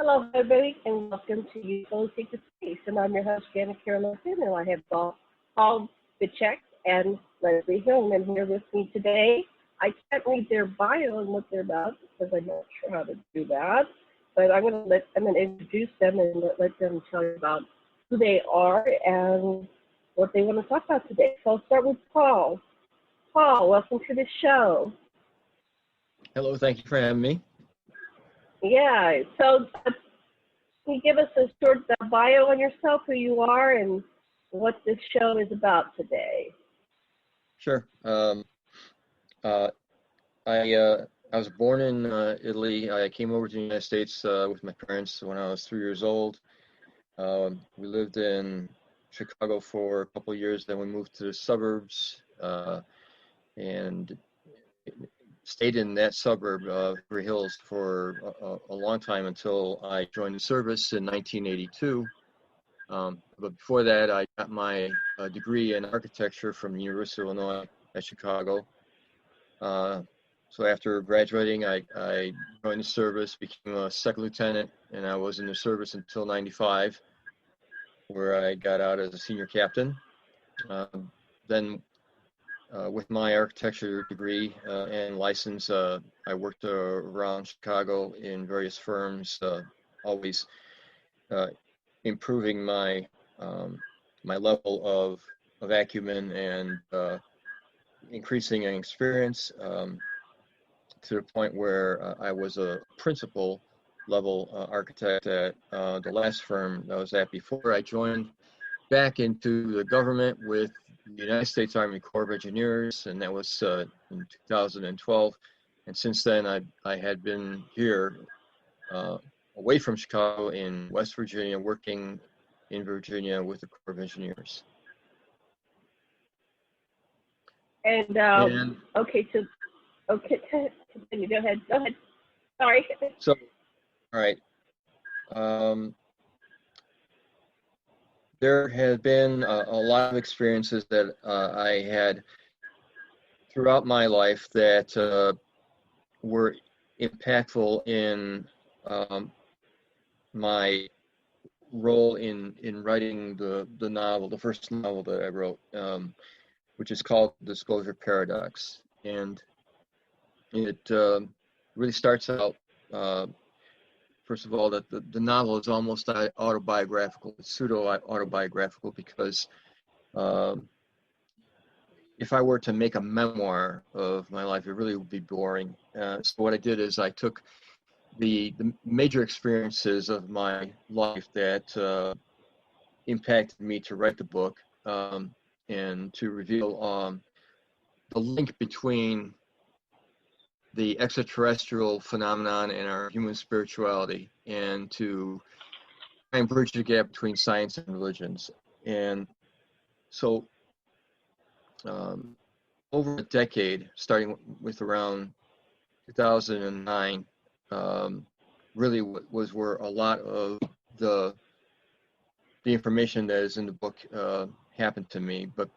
Hello, everybody, and welcome to UFO Secret Space. And I'm your host, Janet Carolyn, and I have Paul Vecchiet and Leslie Hillman here with me today. I can't read their bio and what they're about because I'm not sure how to do that. But I'm going to introduce them and let them tell you about who they are and what they want to talk about today. So I'll start with Paul. Paul, welcome to the show. Hello, thank you for having me. Yeah, so can you give us a short bio on yourself, who you are, and what this show is about today? Sure. I was born in Italy. I came over to the United States with my parents when I was 3 years old. We lived in Chicago for a couple of years, then we moved to the suburbs and stayed in that suburb of Hickory Hills for a long time until I joined the service in 1982. But before that, I got my degree in architecture from the University of Illinois at Chicago. So after graduating, I joined the service, became a second lieutenant, and I was in the service until 95, where I got out as a senior captain. Then with my architecture degree and license, I worked around Chicago in various firms, always improving my my level of acumen and increasing in experience to the point where I was a principal level architect at the last firm that I was at before I joined back into the government with the United States Army Corps of Engineers, and that was in 2012. And since then, I had been here away from Chicago in West Virginia, working in Virginia with the Corps of Engineers. And okay, continue. Go ahead. Sorry. So, all right. There had been a lot of experiences that I had throughout my life that were impactful in my role in writing the novel, the first novel that I wrote, which is called Disclosure Paradox. And it really starts out, first of all, that the novel is almost autobiographical, it's pseudo-autobiographical, because if I were to make a memoir of my life, it really would be boring. So what I did is I took the major experiences of my life that impacted me to write the book and to reveal the link between the extraterrestrial phenomenon and our human spirituality, and to try and bridge the gap between science and religions. And so over a decade, starting with around 2009, really was where a lot of the information that is in the book happened to me. But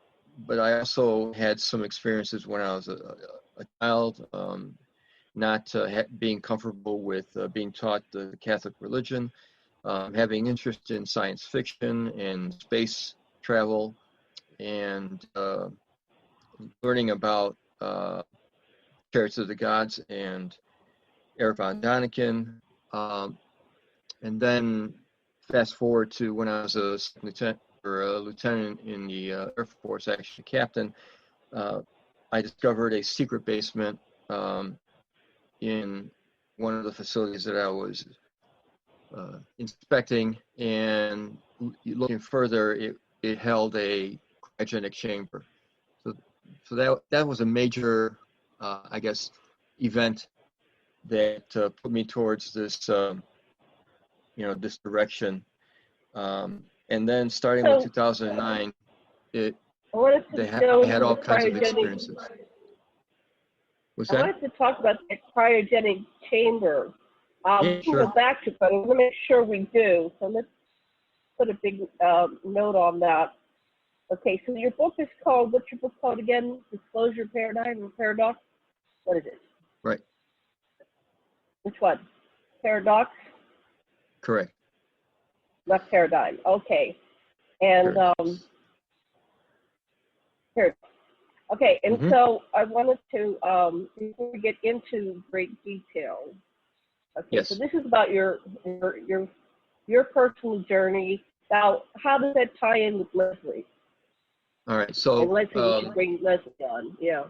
I also had some experiences when I was a child, not being comfortable with being taught the Catholic religion, having interest in science fiction and space travel, and learning about Chariots of the Gods and Eric von Daniken. And then fast forward to when I was a lieutenant in the Air Force, actually captain, I discovered a secret basement in one of the facilities that I was inspecting, and looking further, it held a cryogenic chamber. So that was a major, I guess, event that put me towards this, this direction. And then starting with 2009, I had all kinds of experiences. What's that? I wanted to talk about the cryogenic chamber. We can Sure. go back to it, but I want to make sure we do. So let's put a big note on that. Okay, so your book is called, what's your book called again? Disclosure Paradigm or Paradox? What is it? Right. Which one? Paradox? Correct. Left paradigm. Okay. And here. Okay, and so I wanted to, before we get into great detail, okay, yes. So this is about your personal journey. Now, how does that tie in with Leslie? All right, so... And Leslie, we should bring Leslie on, yeah.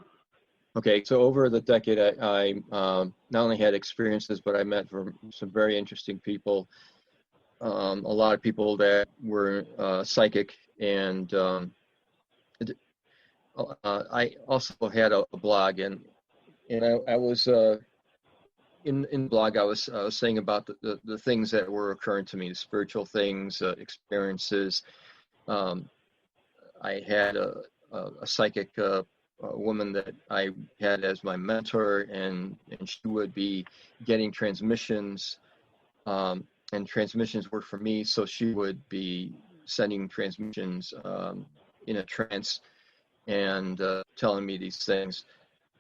Okay, so over the decade, I not only had experiences, but I met some very interesting people. A lot of people that were psychic, and I also had a blog, and I was in the blog. I was saying about the things that were occurring to me, the spiritual things, experiences. I had a psychic woman that I had as my mentor, and she would be getting transmissions, and transmissions were for me. So she would be sending transmissions in a trance and telling me these things.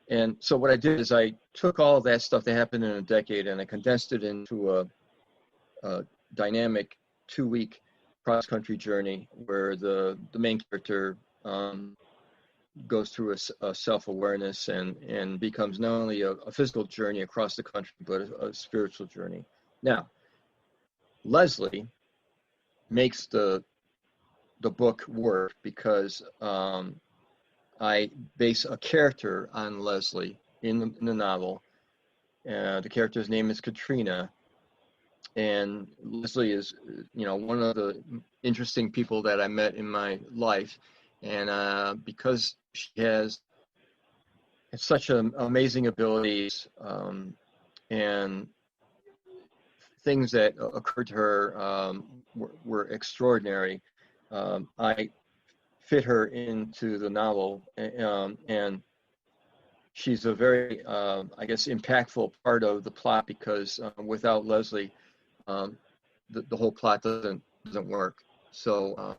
And so what I did is I took all of that stuff that happened in a decade and I condensed it into a dynamic 2-week cross-country journey where the main character goes through a self-awareness and becomes not only a physical journey across the country, but a spiritual journey. Now, Leslie makes the book work because I base a character on Leslie in the novel. The character's name is Katrina, and Leslie is, one of the interesting people that I met in my life. And because she has such amazing abilities and things that occurred to her were extraordinary, I fit her into the novel, and she's a very, impactful part of the plot because without Leslie, the whole plot doesn't work. So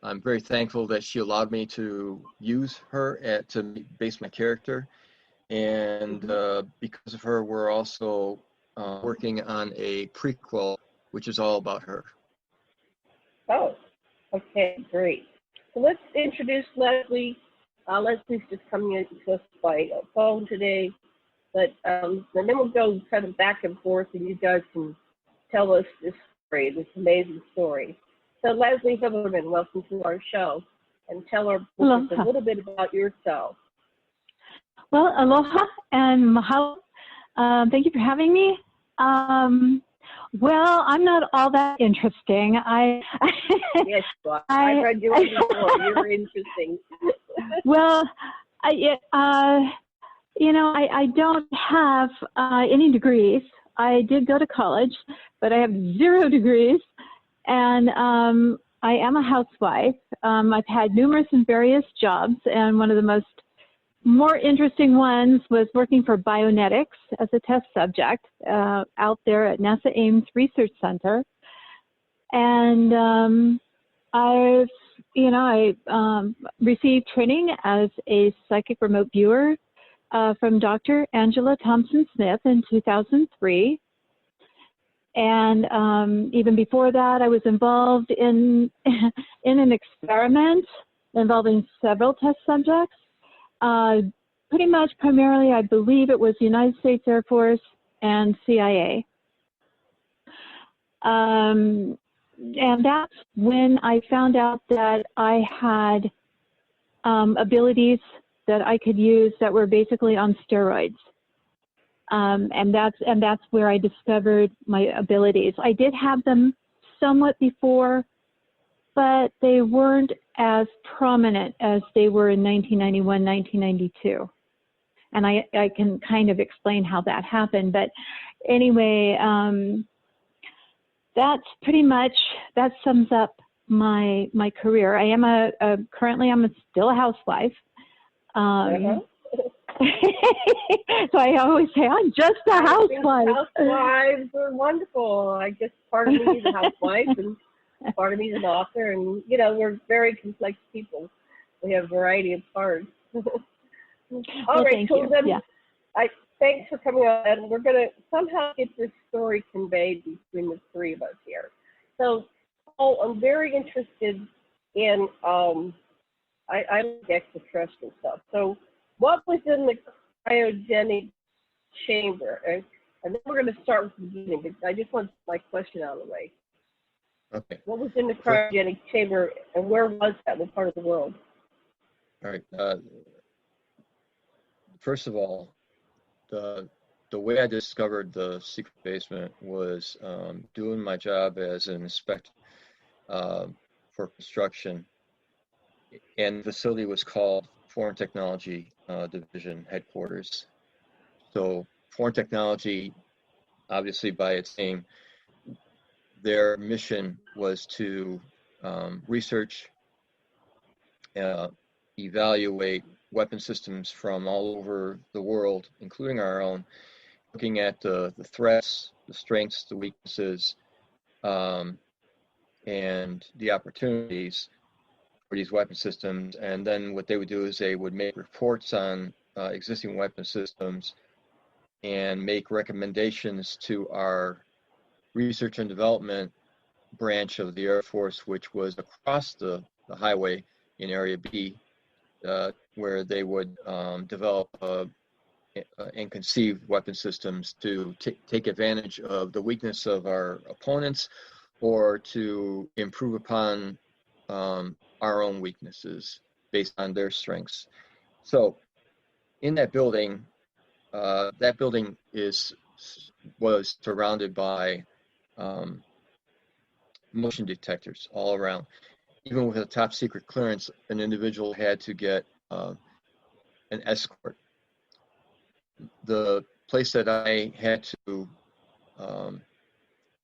I'm very thankful that she allowed me to use her to base my character, and because of her, we're also working on a prequel, which is all about her. Oh, okay, great. So let's introduce Leslie. Leslie's just coming in to us by phone today, but and then we'll go kind of back and forth, and you guys can tell us this story, this amazing story. So Leslie Hillerman, welcome to our show, and tell our listeners a little bit about yourself. Well, aloha and mahalo. Thank you for having me. Well, I'm not all that interesting. Yes, you are. I read you on before. You're interesting. Well, I don't have any degrees. I did go to college, but I have 0 degrees, and I am a housewife. I've had numerous and various jobs, and one of the more interesting ones was working for Bionetics as a test subject out there at NASA Ames Research Center. And I received training as a psychic remote viewer from Dr. Angela Thompson-Smith in 2003. And even before that, I was involved in an experiment involving several test subjects. Pretty much primarily, I believe it was United States Air Force and CIA. And that's when I found out that I had abilities that I could use that were basically on steroids. And that's where I discovered my abilities. I did have them somewhat before, but they weren't as prominent as they were in 1991, 1992. And I can kind of explain how that happened. But anyway, that's pretty much, that sums up my career. I am currently I'm still a housewife. So I always say I'm just a housewife. Housewives are wonderful. I guess part of me is a housewife and part of me is an author, and we're very complex people. We have a variety of parts. All right, so then thanks for coming on, and we're going to somehow get this story conveyed between the three of us here. So, Paul, I'm very interested in, I like extraterrestrial stuff. So, what was in the cryogenic chamber? And then we're going to start with the beginning, but I just want my question out of the way. Okay. What was in the cryogenic chamber, and where was that? What part of the world? All right. First of all, the way I discovered the secret basement was doing my job as an inspector for construction, and the facility was called Foreign Technology Division Headquarters. So Foreign Technology, obviously by its name, their mission was to research, evaluate weapon systems from all over the world, including our own, looking at the threats, the strengths, the weaknesses, and the opportunities for these weapon systems. And then what they would do is they would make reports on existing weapon systems and make recommendations to our research and development branch of the Air Force, which was across the highway in Area B, where they would develop and conceive weapon systems to take advantage of the weakness of our opponents or to improve upon our own weaknesses based on their strengths. So in that building was surrounded by motion detectors all around. Even with a top secret clearance, an individual had to get an escort. The place that I had to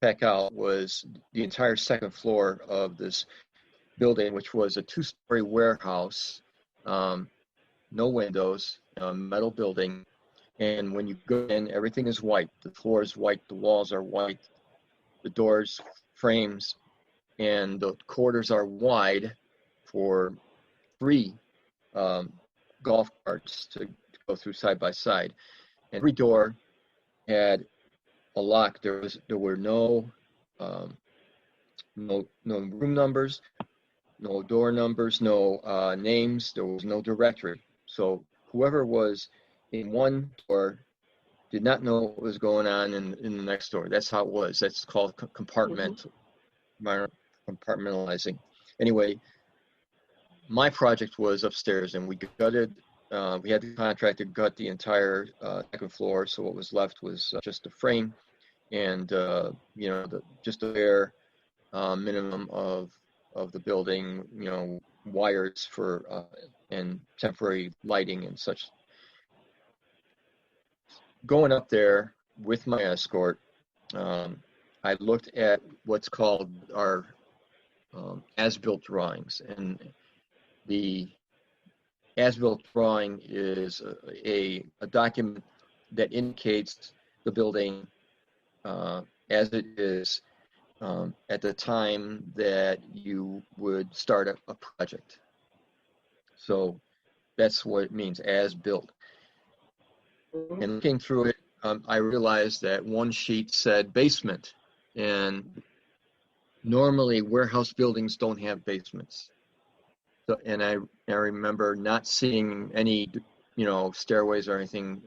check out was the entire second floor of this building, which was a 2-story warehouse, no windows, metal building. And when you go in, everything is white. The floor is white, the walls are white, the doors, frames, and the corridors are wide for 3 golf carts to go through side by side. And every door had a lock. There were no room numbers, no door numbers, no names. There was no directory. So whoever was in one door did not know what was going on in the next door. That's how it was. That's called compartmentalizing. Anyway, my project was upstairs, and we gutted. We had the contractor gut the entire second floor, so what was left was just a frame and just the bare minimum of the building, wires for and temporary lighting and such. Going up there with my escort, I looked at what's called our as-built drawings, and the as-built drawing is a document that indicates the building as it is at the time that you would start a project. So that's what it means, as built. And looking through it, I realized that one sheet said basement, and normally warehouse buildings don't have basements. So, and I remember not seeing any, stairways or anything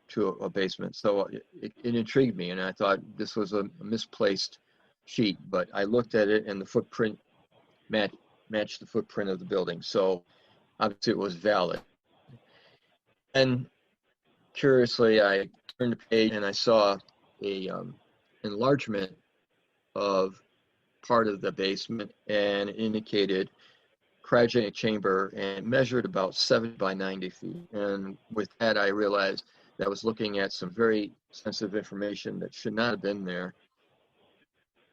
to a basement. So it intrigued me, and I thought this was a misplaced sheet. But I looked at it, and the footprint matched the footprint of the building. So obviously it was valid. And curiously, I turned the page and I saw a enlargement of part of the basement, and it indicated cryogenic chamber and measured about 70 by 90 feet. And with that, I realized that I was looking at some very sensitive information that should not have been there.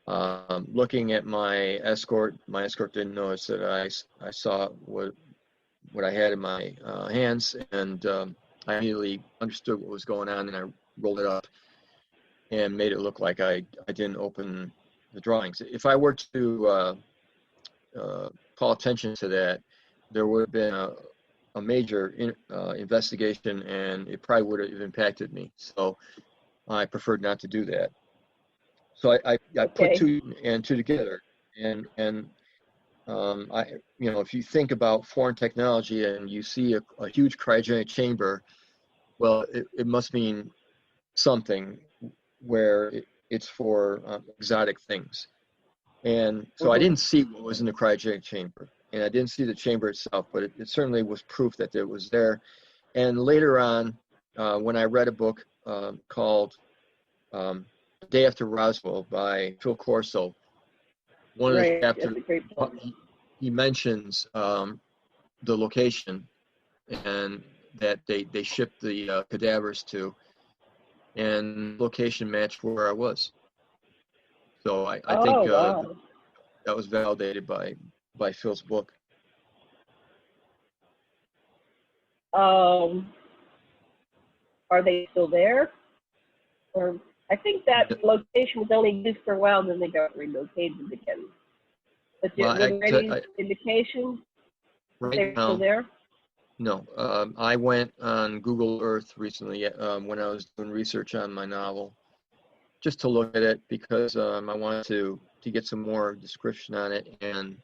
Looking at my escort didn't notice that I saw what I had in my hands, and I immediately understood what was going on, and I rolled it up and made it look like I didn't open the drawings. If I were to call attention to that, there would have been a a major investigation, and it probably would have impacted me. So I preferred not to do that. So I put two and two together, and if you think about foreign technology and you see a huge cryogenic chamber, well, it must mean something where it's for exotic things. And so I didn't see what was in the cryogenic chamber, and I didn't see the chamber itself, but it certainly was proof that it was there. And later on, when I read a book called Day After Roswell by Phil Corso, one of the chapters, he mentions the location and that they shipped the cadavers to, and location matched where I was. So I think that was validated by Phil's book. Are they still there? Or I think that location was only used for a while, then they got relocated again. But were there any indications they're still there? No. I went on Google Earth recently when I was doing research on my novel, just to look at it, because I wanted to get some more description on it, and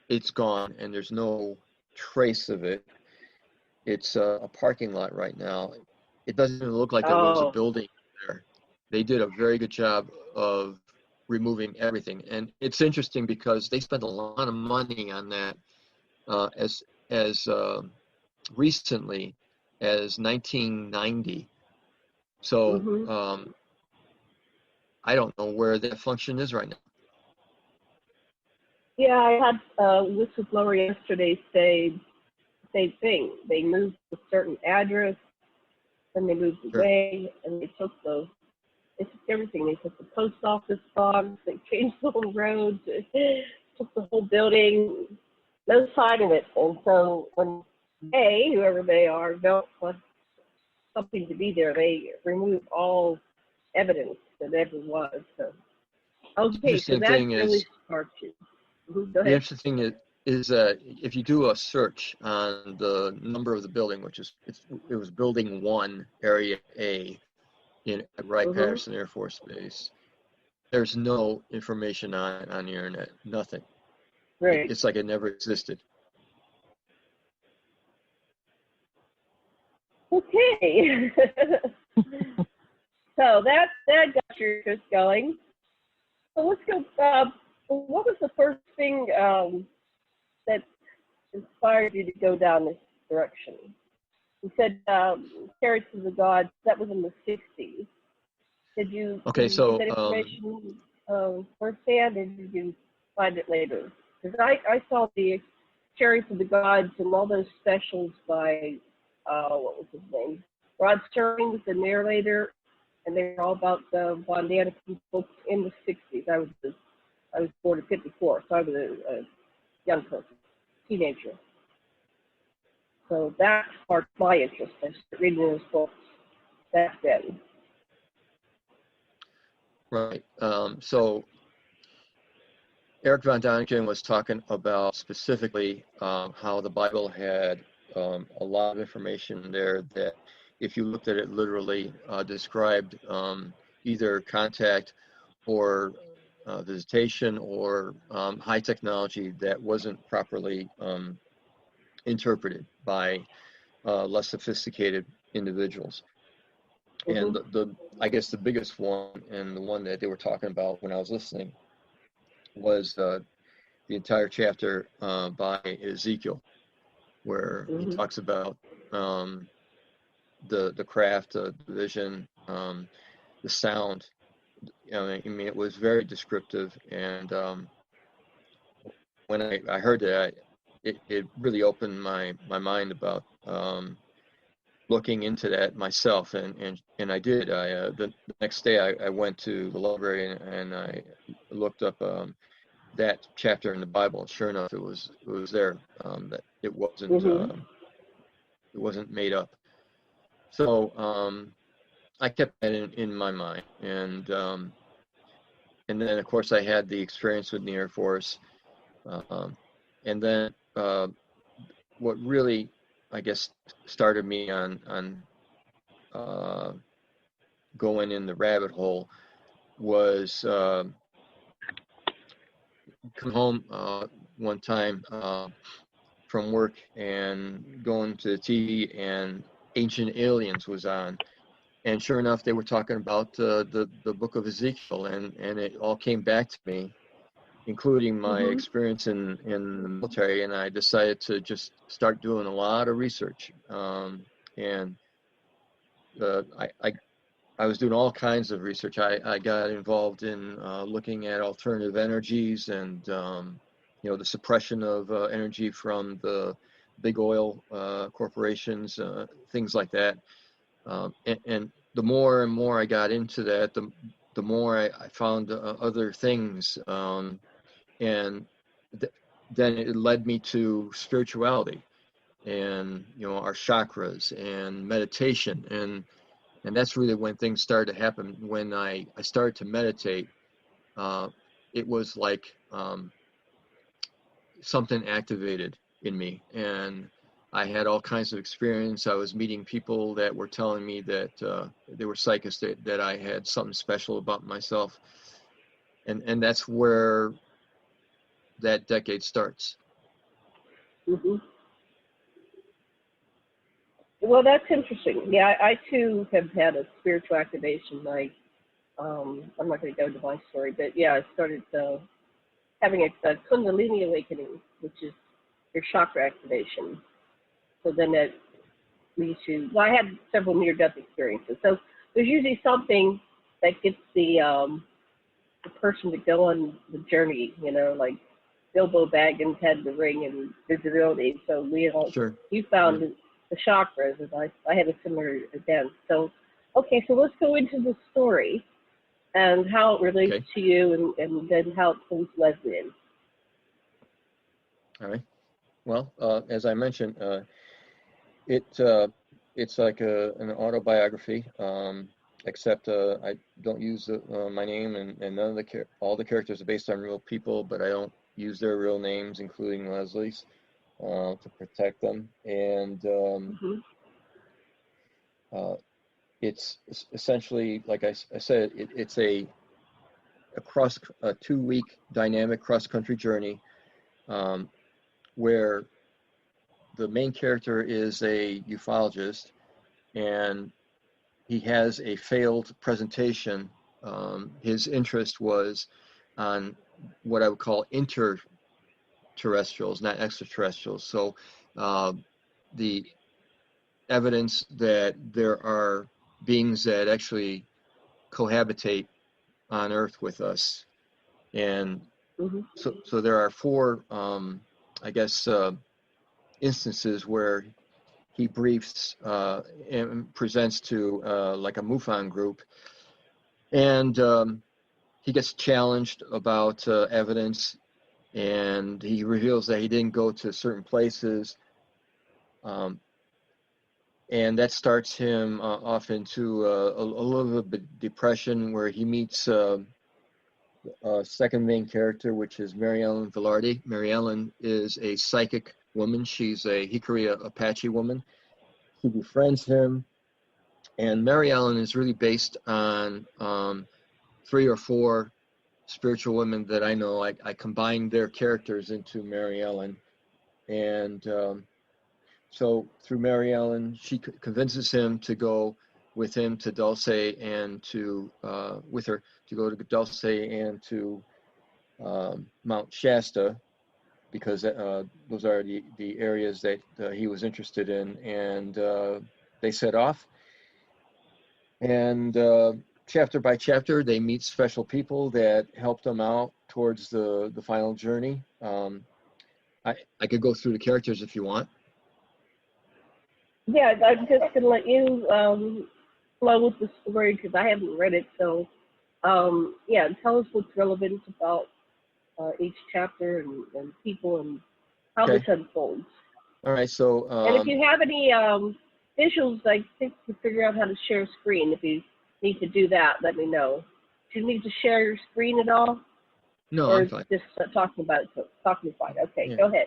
it's gone, and there's no trace of it. It's a parking lot right now. It doesn't even look like there was a building there. They did a very good job of removing everything, and it's interesting because they spent a lot of money on that as recently as 1990. So I don't know where that function is right now. Yeah, I had a whistleblower yesterday say the same thing. They moved to a certain address, and they moved away, and they took everything. They took the post office box, they changed the whole road, took the whole building, no sign of it. And so when they, whoever they are, don't want something to be there, they remove all evidence that ever was. So, okay, so that's really smart. The interesting thing is if you do a search on the number of the building, which is it was Building 1, Area A, in Wright-Patterson Air Force Base, there's no information on the internet, nothing. Right. It's like it never existed. Okay. So that got your interest going. So let's go. What was the first thing that inspired you to go down this direction? You said Chariots of the Gods. That was in the 60s. Did you get that information firsthand, or did you find it later? Because I saw the Chariots of the Gods and all those specials by what was his name? Rod Serling was the narrator, and they were all about the Bandana people in the 60s. I was born in 54, so I was a young person, teenager. So that sparked my interest. I started reading those books back then. Right. So Eric von Däniken was talking about specifically how the Bible had a lot of information there that, if you looked at it literally, described either contact or visitation or high technology that wasn't properly interpreted by less sophisticated individuals. And I guess the biggest one, and the one that they were talking about when I was listening, was the entire chapter by Ezekiel, where he talks about the craft, the vision, the sound. I mean, it was very descriptive, and when I heard that, it really opened my mind about looking into that myself, and I did. The next day I went to the library and I looked up that chapter in the Bible, and sure enough, it was there. That it wasn't made up. So I kept that in my mind, and then of course I had the experience with the Air Force, and then what really, I guess, started me on going in the rabbit hole was come home one time from work and going to the TV, and Ancient Aliens was on. And sure enough, they were talking about the book of Ezekiel, and it all came back to me, including my experience in the military, and I decided to just start doing a lot of research. And I was doing all kinds of research. I got involved in looking at alternative energies and the suppression of energy from the big oil corporations, things like that. And the more and more I got into that, the more I found other things, and then it led me to spirituality, and our chakras and meditation, and that's really when things started to happen. When I started to meditate, it was like something activated in me, and I had all kinds of experience. I was meeting people that were telling me that they were psychics, that I had something special about myself. And that's where that decade starts. Mm-hmm. Well, that's interesting. Yeah, I too have had a spiritual activation. I'm not going to go into my story, but yeah, I started having a Kundalini Awakening, which is your chakra activation. So then that leads to, well, I had several near-death experiences. So there's usually something that gets the person to go on the journey, like Bilbo Baggins had the ring and visibility. So we all, sure. You found the chakras, and I had a similar event. So, okay, so let's go into the story and how it relates to you, and then how it pulls Leslie in. All right. Well, as I mentioned, it's like an autobiography, except I don't use my name, and none of all the characters are based on real people, but I don't use their real names, including Leslie's, to protect them. And it's essentially, like I said, it's a 2-week dynamic cross-country journey, where the main character is a ufologist, and he has a failed presentation. His interest was on what I would call interterrestrials, not extraterrestrials. So the evidence that there are beings that actually cohabitate on Earth with us. And so there are 4, instances where he briefs and presents to like a MUFON group, and he gets challenged about evidence, and he reveals that he didn't go to certain places, and that starts him off into a little bit of depression, where he meets second main character, which is Mary Ellen Velarde. Mary Ellen is a psychic woman. She's a Hickory Apache woman. She befriends him, and Mary Ellen is really based on 3 or 4 spiritual women that I know. I combined their characters into Mary Ellen, and so through Mary Ellen, she convinces him to go with him to Dulce, and to with her to go to Dulce and to Mount Shasta, because those are the areas that he was interested in, and they set off, and chapter by chapter they meet special people that help them out towards the final journey. I could go through the characters if you want. Yeah, I'm just going to let you flow with the story, because I haven't read it. So, yeah, tell us what's relevant about each chapter and people and how this unfolds. All right, so... and if you have any visuals, I think to figure out how to share screen. If you need to do that, let me know. Do you need to share your screen at all? No, or I'm fine. Just talking about it, so talking fine. Okay, Yeah. Go ahead.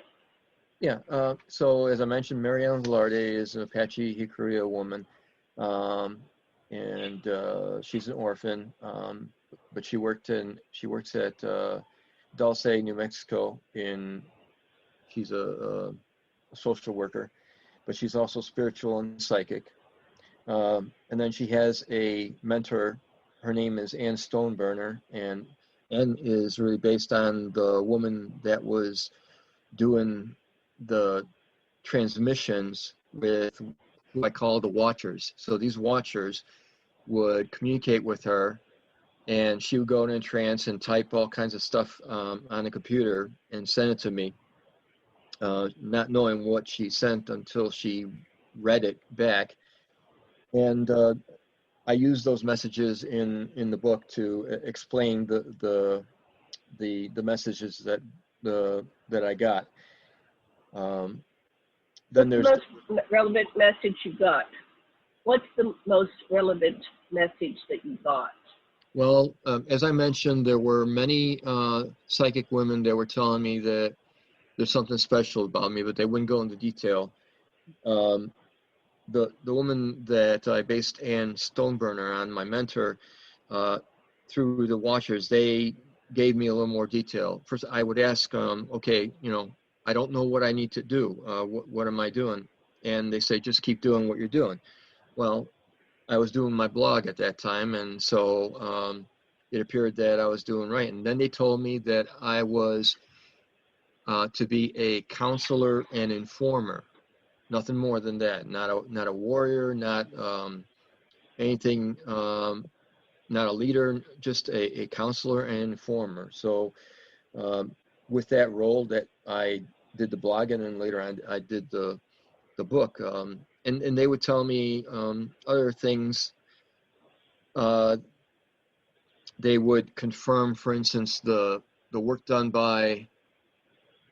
Yeah. So as I mentioned, Mary Ellen Velarde is an Apache Hickory woman, and she's an orphan. But she works at Dulce, New Mexico. She's a social worker, but she's also spiritual and psychic. And then she has a mentor. Her name is Ann Stoneburner, and Ann is really based on the woman that was doing the transmissions with who I call the watchers. So these watchers would communicate with her, and she would go in a trance and type all kinds of stuff on the computer and send it to me, not knowing what she sent until she read it back. And I use those messages in the book to explain the messages that I got. Then What's the most relevant message you got? What's the most relevant message that you got? Well, as I mentioned, there were many psychic women that were telling me that there's something special about me, but they wouldn't go into detail. The woman that I based Ann Stoneburner on, my mentor, through the watchers, they gave me a little more detail. First, I would ask, okay, I don't know what I need to do. What am I doing? And they say, just keep doing what you're doing. Well, I was doing my blog at that time, and so it appeared that I was doing right. And then they told me that I was to be a counselor and informer. Nothing more than that. Not a warrior, not anything, not a leader, just a counselor and informer. So with that role that I did the blog, and then later on I did the book, and they would tell me other things. They would confirm, for instance, the work done by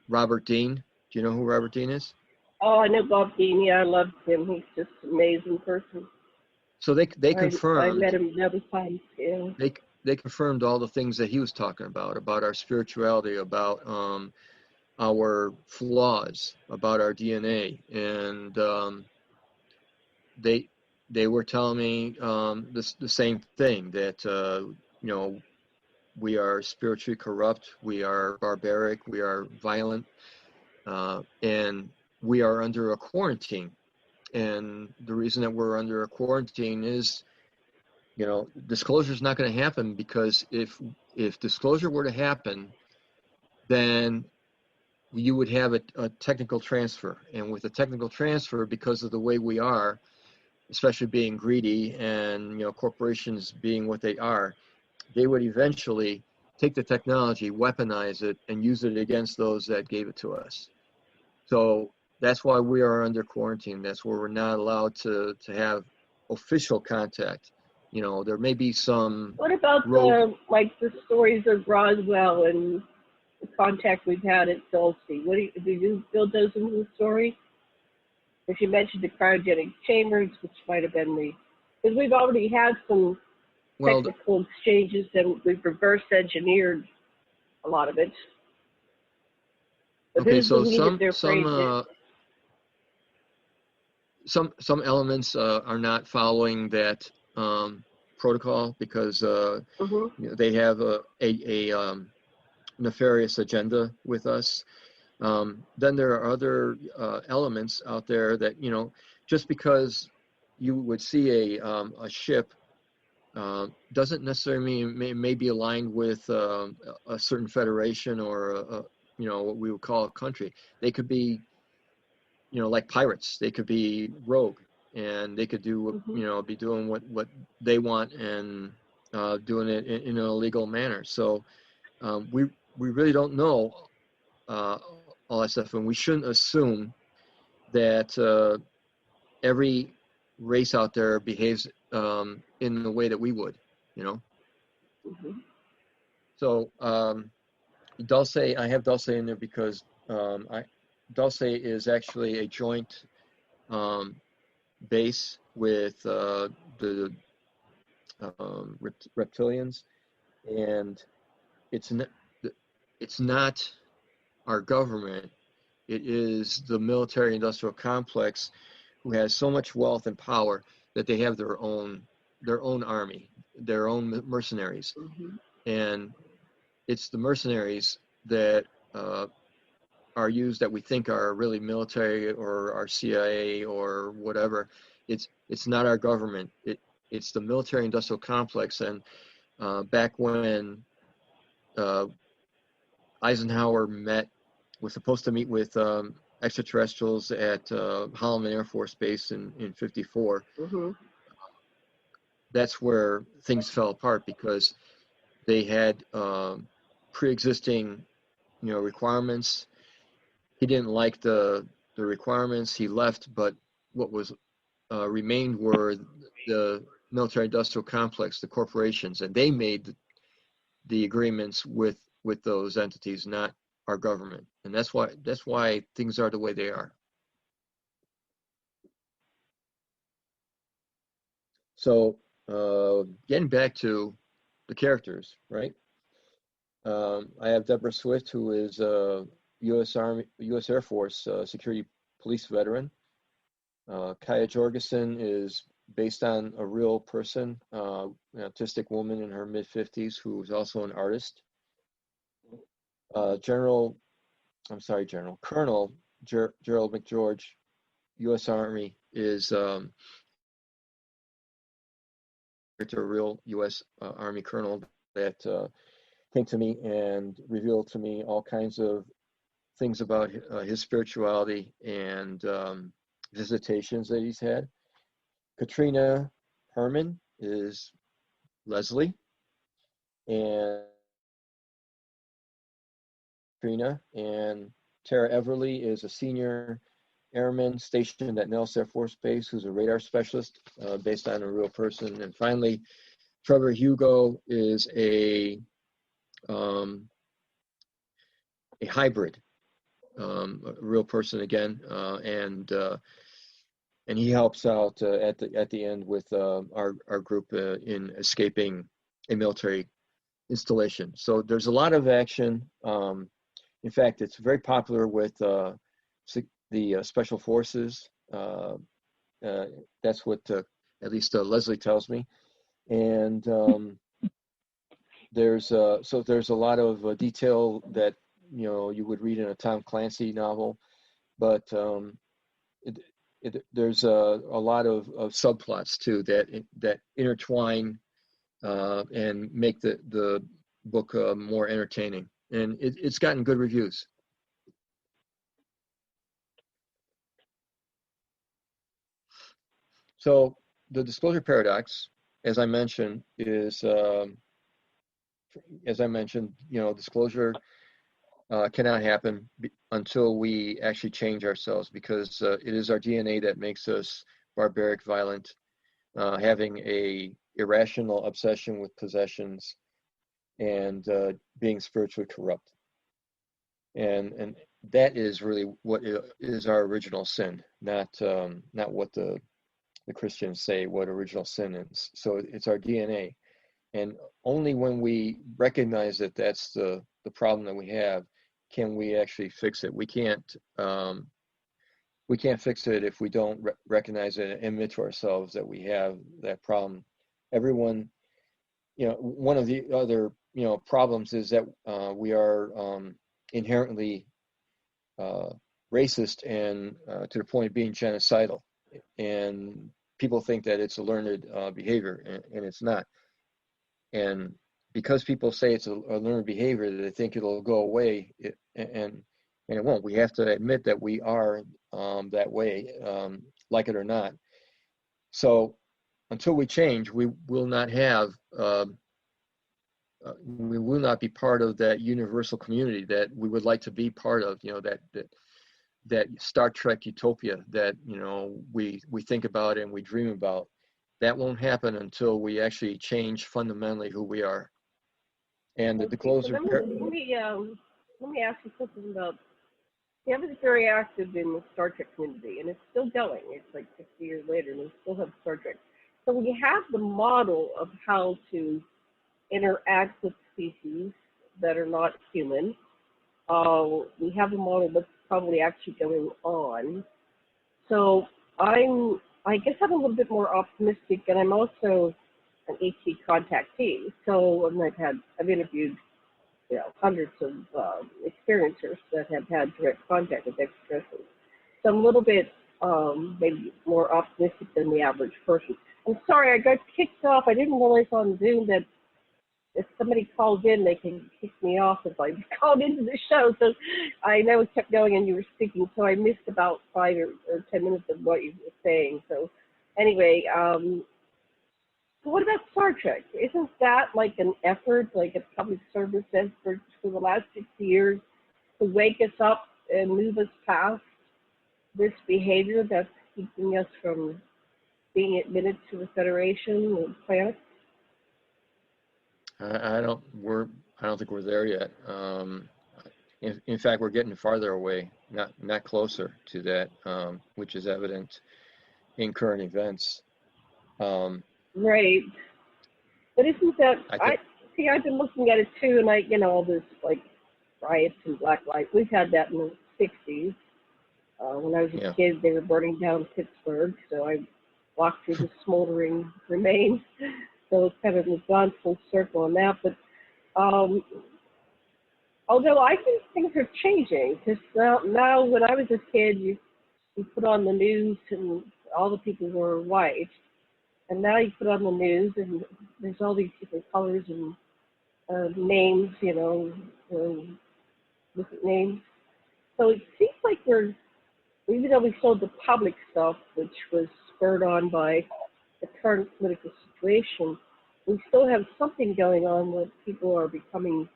Robert Dean. Do you know who Robert Dean is? Oh, I know Bob Dean. Yeah, I loved him. He's just an amazing person. So they confirmed. I met him another time. Yeah. They confirmed all the things that he was talking about our spirituality, about our flaws, about our DNA, and they were telling me the same thing, that we are spiritually corrupt, we are barbaric, we are violent, and we are under a quarantine. And the reason that we're under a quarantine is, disclosure is not going to happen, because if disclosure were to happen, then you would have a technical transfer. And with a technical transfer, because of the way we are, especially being greedy and corporations being what they are, they would eventually take the technology, weaponize it, and use it against those that gave it to us. So that's why we are under quarantine. That's where we're not allowed to have official contact. There may be some. What about the stories of Roswell and the contact we've had at Dulce? Do you build those into the story? If you mentioned the cryogenic chambers, which might have been because we've already had some technical exchanges, and we've reverse engineered a lot of it. But okay, so some elements are not following that protocol, because they have a nefarious agenda with us. Then there are other elements out there that, just because you would see a ship doesn't necessarily mean may be aligned with a certain federation or what we would call a country. They could be, like pirates. They could be rogue, and they could do be doing what they want, and doing it in an illegal manner. So we really don't know all that stuff, and we shouldn't assume that every race out there behaves in the way that we would, So Dulce, I have Dulce in there because Dulce is actually a joint base with the reptilians, and it's not our government, It is the military-industrial complex who has so much wealth and power that they have their own army, their own mercenaries. Mm-hmm. And it's the mercenaries that are used that we think are really military or our CIA or whatever. It's not our government. It's the military-industrial complex. And back when Eisenhower was supposed to meet with extraterrestrials at Holloman Air Force Base in 54. Mm-hmm. That's where things fell apart, because they had pre-existing, requirements. He didn't like the requirements. He left, but what was remained were the military-industrial complex, the corporations, and they made the agreements with those entities, not our government. And that's why things are the way they are. So getting back to the characters, right? I have Deborah Swift, who is a U.S. Air Force security police veteran. Kaya Jorgensen is based on a real person, an autistic woman in her mid-50s who is also an artist. Colonel Gerald McGeorge, U.S. Army, is a real U.S. Army colonel that came to me and revealed to me all kinds of things about his spirituality and visitations that he's had. Katrina Herman is Leslie, and Tara Everly is a senior airman stationed at Nellis Air Force Base who's a radar specialist based on a real person. And finally, Trevor Hugo is a hybrid, a real person again, and he helps out at the end with our group in escaping a military installation. So there's a lot of action. In fact, it's very popular with the special forces. That's what at least Leslie tells me. And there's a lot of detail that you would read in a Tom Clancy novel, but there's a lot of subplots too that intertwine and make the book more entertaining, and it's gotten good reviews. So the disclosure paradox, as I mentioned, is disclosure cannot happen until we actually change ourselves, because it is our DNA that makes us barbaric, violent, having a irrational obsession with possessions, and being spiritually corrupt. And that is really what is our original sin, not what the Christians say what original sin is. So it's our DNA. And only when we recognize that that's the problem that we have, can we actually fix it. We can't fix it if we don't recognize it and admit to ourselves that we have that problem. Everyone, one of the other, problems is that we are inherently racist and to the point of being genocidal. And people think that it's a learned behavior, and it's not. And because people say it's a learned behavior, they think it'll go away, and it won't. We have to admit that we are that way, like it or not. So until we change, we will not have, we will not be part of that universal community that we would like to be part of. That Star Trek utopia that we think about and we dream about. That won't happen until we actually change fundamentally who we are. And the disclosure. Let me ask you something about. Kevin is very active in the Star Trek community, and it's still going. It's like 60 years later, and we still have Star Trek. So we have the model of how to interact with species that are not human. We have the model, but probably actually going on. So I guess I'm a little bit more optimistic, and I'm also an ET contactee. So I've interviewed, hundreds of experiencers that have had direct contact with extraterrestrials. So I'm a little bit maybe more optimistic than the average person. I'm sorry, I got kicked off. I didn't realize on Zoom that if somebody calls in, they can kick me off if I called into the show. So I know it kept going and you were speaking, so I missed about 5 or 10 minutes of what you were saying. So anyway, so what about Star Trek? Isn't that like an effort, like a public service effort for the last 60 years to wake us up and move us past this behavior that's keeping us from being admitted to the Federation of Planets? I don't think we're there yet. In fact, we're getting farther away, not closer to that, which is evident in current events. Right. But isn't that, I've been looking at it too, and all this like riots and black lives, we've had that in the 60s. When I was a kid, they were burning down Pittsburgh, so I walked through the smoldering remains. So it's kind of gone full circle on that. But although I think things are changing, because now when I was a kid, you put on the news and all the people were white. And now you put on the news and there's all these different colors and names, different names. So it seems like even though we sold the public stuff, which was spurred on by the current political situation, we still have something going on where people are becoming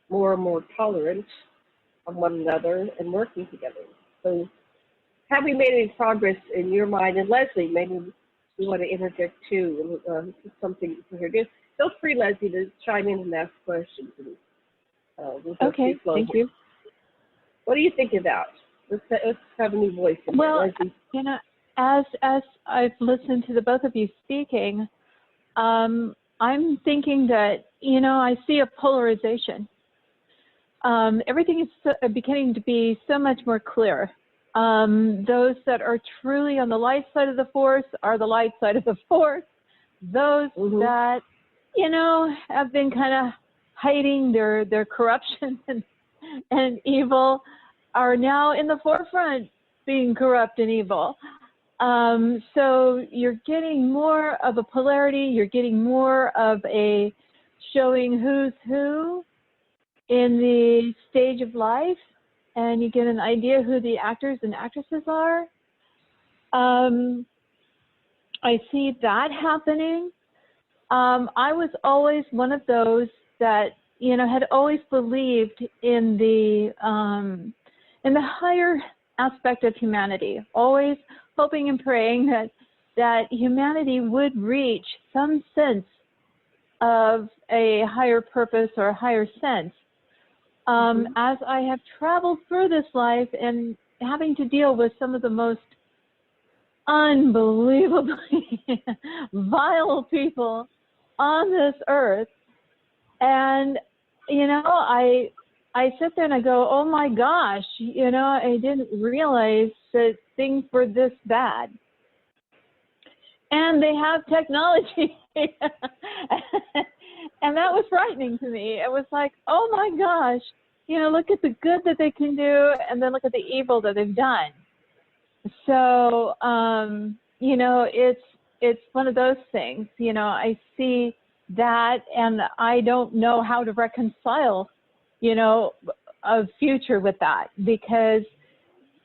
more and more tolerant of one another and working together. So have we made any progress in your mind? And Leslie, maybe you want to interject too, and something to hear. Feel free, Leslie, to chime in and ask questions. And, okay, thank you. What do you think of that? Let's have a new voice. Well, as I've listened to the both of you speaking, I'm thinking that, I see a polarization. Everything is beginning to be so much more clear. Those that are truly on the light side of the force are the light side of the force. Those that, have been kind of hiding their corruption and evil are now in the forefront being corrupt and evil. So you're getting more of a polarity, you're getting more of a showing who's who in the stage of life, and you get an idea who the actors and actresses are. I see that happening. I was always one of those that, had always believed in the higher aspect of humanity, always hoping and praying that humanity would reach some sense of a higher purpose or a higher sense. As I have traveled through this life and having to deal with some of the most unbelievably vile people on this earth, and I sit there and I go, oh my gosh, I didn't realize that things were this bad. And they have technology. And that was frightening to me. It was like, oh my gosh, look at the good that they can do, and then look at the evil that they've done. So, it's one of those things, I see that, and I don't know how to reconcile, a future with that, because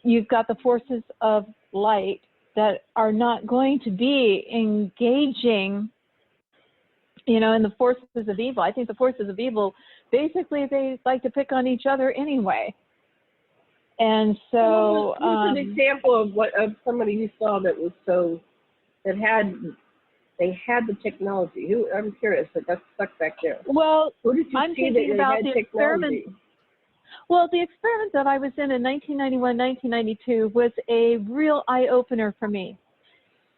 you've got the forces of light that are not going to be engaging, in the forces of evil. I think the forces of evil, basically, they like to pick on each other anyway. And so, an example of somebody you saw that was they had the technology. I'm curious, but that's stuck back there. Well, who did you I'm see thinking that about the technology? experiment. Well, the experiment that I was in 1991, 1992 was a real eye-opener for me.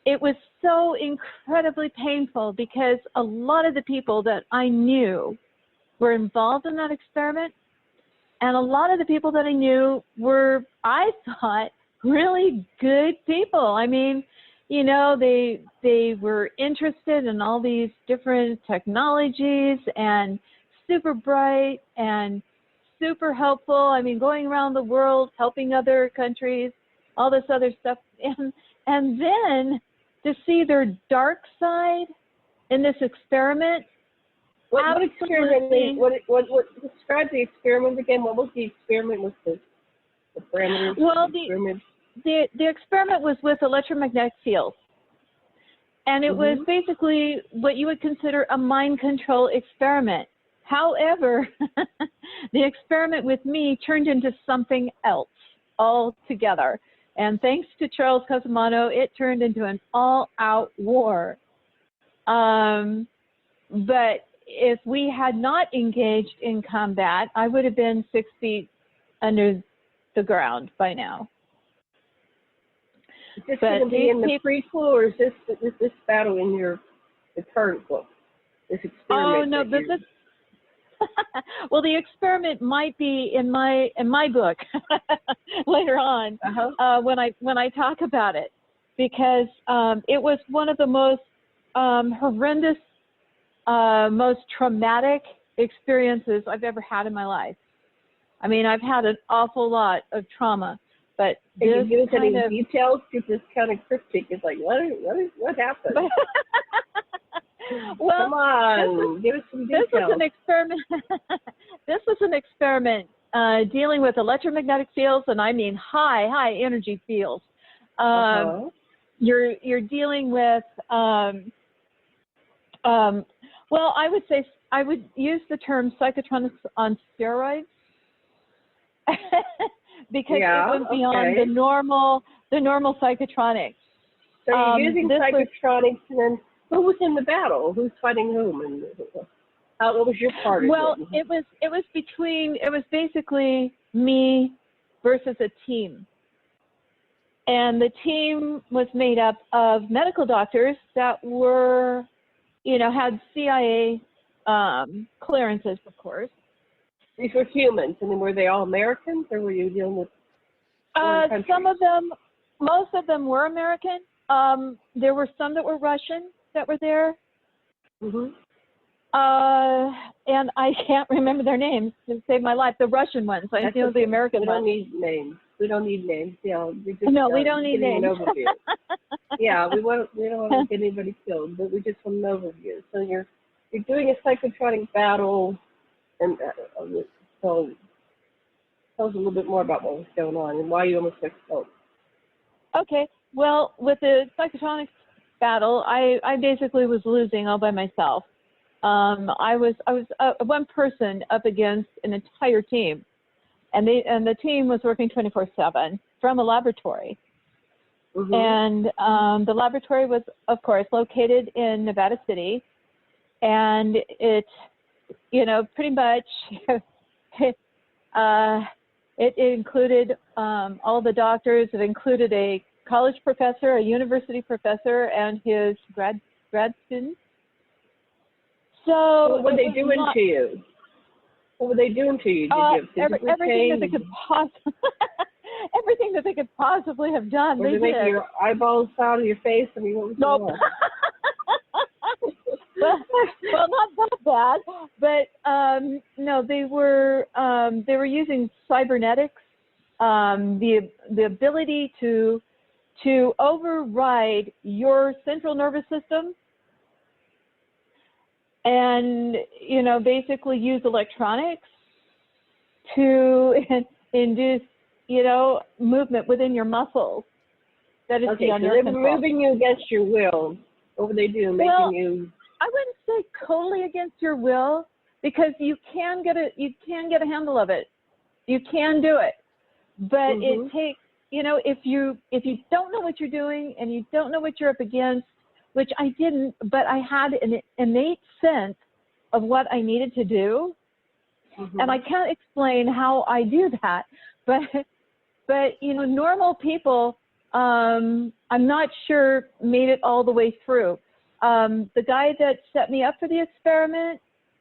It was so incredibly painful because a lot of the people that I knew were involved in that experiment, And a lot of the people that I knew were, I thought, really good people. I mean, you know, they were interested in all these different technologies and super bright and super helpful. I mean, going around the world, helping other countries, all this other stuff. And then to see their dark side in this experiment. What experiment? What describe the experiment again? What was the experiment with the parameters? Well, the experiment was with electromagnetic fields. And it was basically what you would consider a mind control experiment. However, the experiment with me turned into something else altogether. And thanks to Charles Cosimano, it turned into an all-out war. But if we had not engaged in combat, I would have been 6 feet under the ground by now. Is this going to be in the prequel, or is this battle in the current book? This experiment? Oh no, well, the experiment might be in my book later on when I talk about it, because it was one of the most horrendous, most traumatic experiences I've ever had in my life. I mean, I've had an awful lot of trauma, but can you give us any details? Because it's kind of cryptic. It's like, what happened? Well, come on, give us some details. This was an experiment. This was an experiment dealing with electromagnetic fields, and I mean high energy fields. You're dealing with well, I would say I would use the term psychotronics on steroids because it went beyond the normal psychotronics. So you're using psychotronics, and then who was in the battle? Who's fighting whom? And what was your part of it? Well, it was basically me versus a team. And the team was made up of medical doctors that were, you know, had CIA clearances, of course. These were humans. I mean, were they all Americans, or were you dealing with some of them, most of them were American. There were some that were Russian that were there. And I can't remember their names to save my life. The Russian ones. I know the American ones. We don't need names. Yeah. No, we don't need names. Yeah, we don't want to get anybody killed, but we just want an overview. So you're doing a psychotronic battle, and so tell us a little bit more about what was going on and why you almost got killed. Okay. Well, with the psychotronic battle, I basically was losing all by myself. I was one person up against an entire team, and the team was working 24/7 from a laboratory. And the laboratory was, of course, located in Nevada City, and it, you know, pretty much it included all the doctors. It included a college professor, a university professor, and his grad students. So what were they doing to you? What were they doing to you? Did you have everything that they could possibly everything that they could possibly have done. Were they making your eyeballs out of your face? I mean, what was going on? Well, not that bad, but no, they were using cybernetics, the ability to override your central nervous system, and, you know, basically use electronics to induce, you know, movement within your muscles. That is beyond your control. They were moving you against your will. What were they doing? Making you? I wouldn't say totally against your will, because you can get a handle of it. You can do it, but it takes, you know, if you don't know what you're doing and you don't know what you're up against, which I didn't, but I had an innate sense of what I needed to do. And I can't explain how I do that, but you know, normal people, I'm not sure made it all the way through. The guy that set me up for the experiment,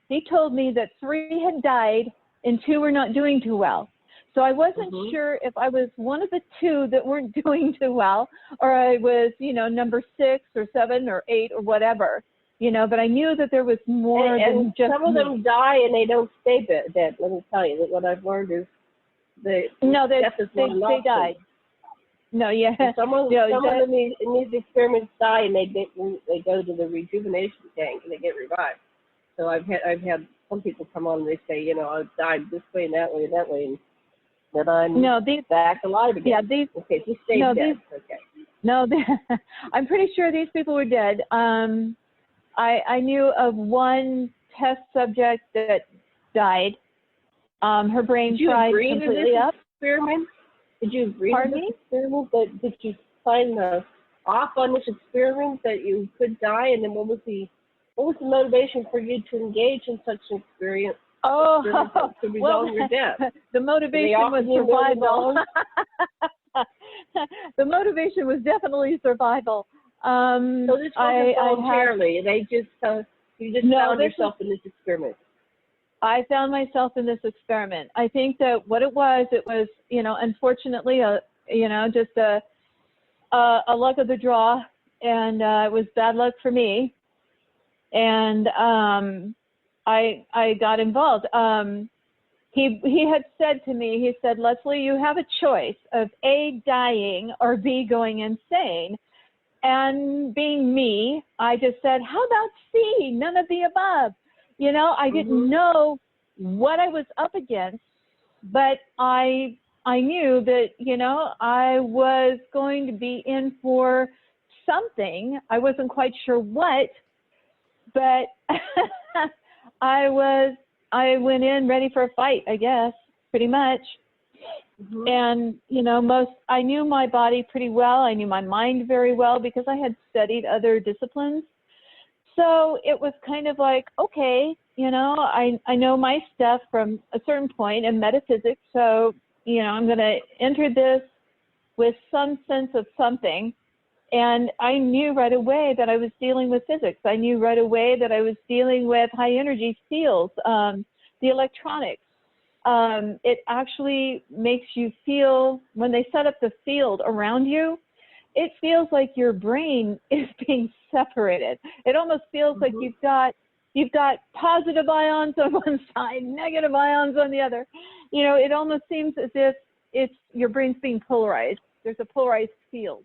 he told me that 3 had died and 2 were not doing too well. So I wasn't sure if I was one of the 2 that weren't doing too well, or I was, you know, number 6 or 7 or 8 or whatever, you know, but I knew that there was more than just some of them die and they don't stay dead. Let me tell you that what I've learned is they died. No, yeah. Some of them in these experiments die and they go to the rejuvenation tank and they get revived. So I've had some people come on and they say, you know, I've died this way and that way and that way, and then I'm back alive again. Yeah, these. Okay, just stay dead. I'm pretty sure these people were dead. I knew of one test subject that died. Her brain fried completely up. Experiment? Did you agree to this experiment? Did you sign off on this experiment that you could die? And then what was the motivation for you to engage in such an experience? To result in your death? The motivation was survival. The motivation was definitely survival. So this wasn't voluntarily. You just found yourself in this experiment. I found myself in this experiment. I think that what it was, you know, unfortunately, just a luck of the draw, and it was bad luck for me. And I got involved. He had said to me, he said, Leslie, you have a choice of A, dying, or B, going insane. And being me, I just said, how about C, none of the above? You know, I didn't know what I was up against, but I knew that, you know, I was going to be in for something. I wasn't quite sure what, but I went in ready for a fight, I guess, pretty much. And, you know, I knew my body pretty well. I knew my mind very well because I had studied other disciplines. So it was kind of like, okay, you know, I know my stuff from a certain point in metaphysics. So, you know, I'm going to enter this with some sense of something. And I knew right away that I was dealing with physics. I knew right away that I was dealing with high energy fields, the electronics. It actually makes you feel, when they set up the field around you, it feels like your brain is being separated. It almost feels like you've got positive ions on one side, negative ions on the other. You know, it almost seems as if your brain's being polarized. There's a polarized field.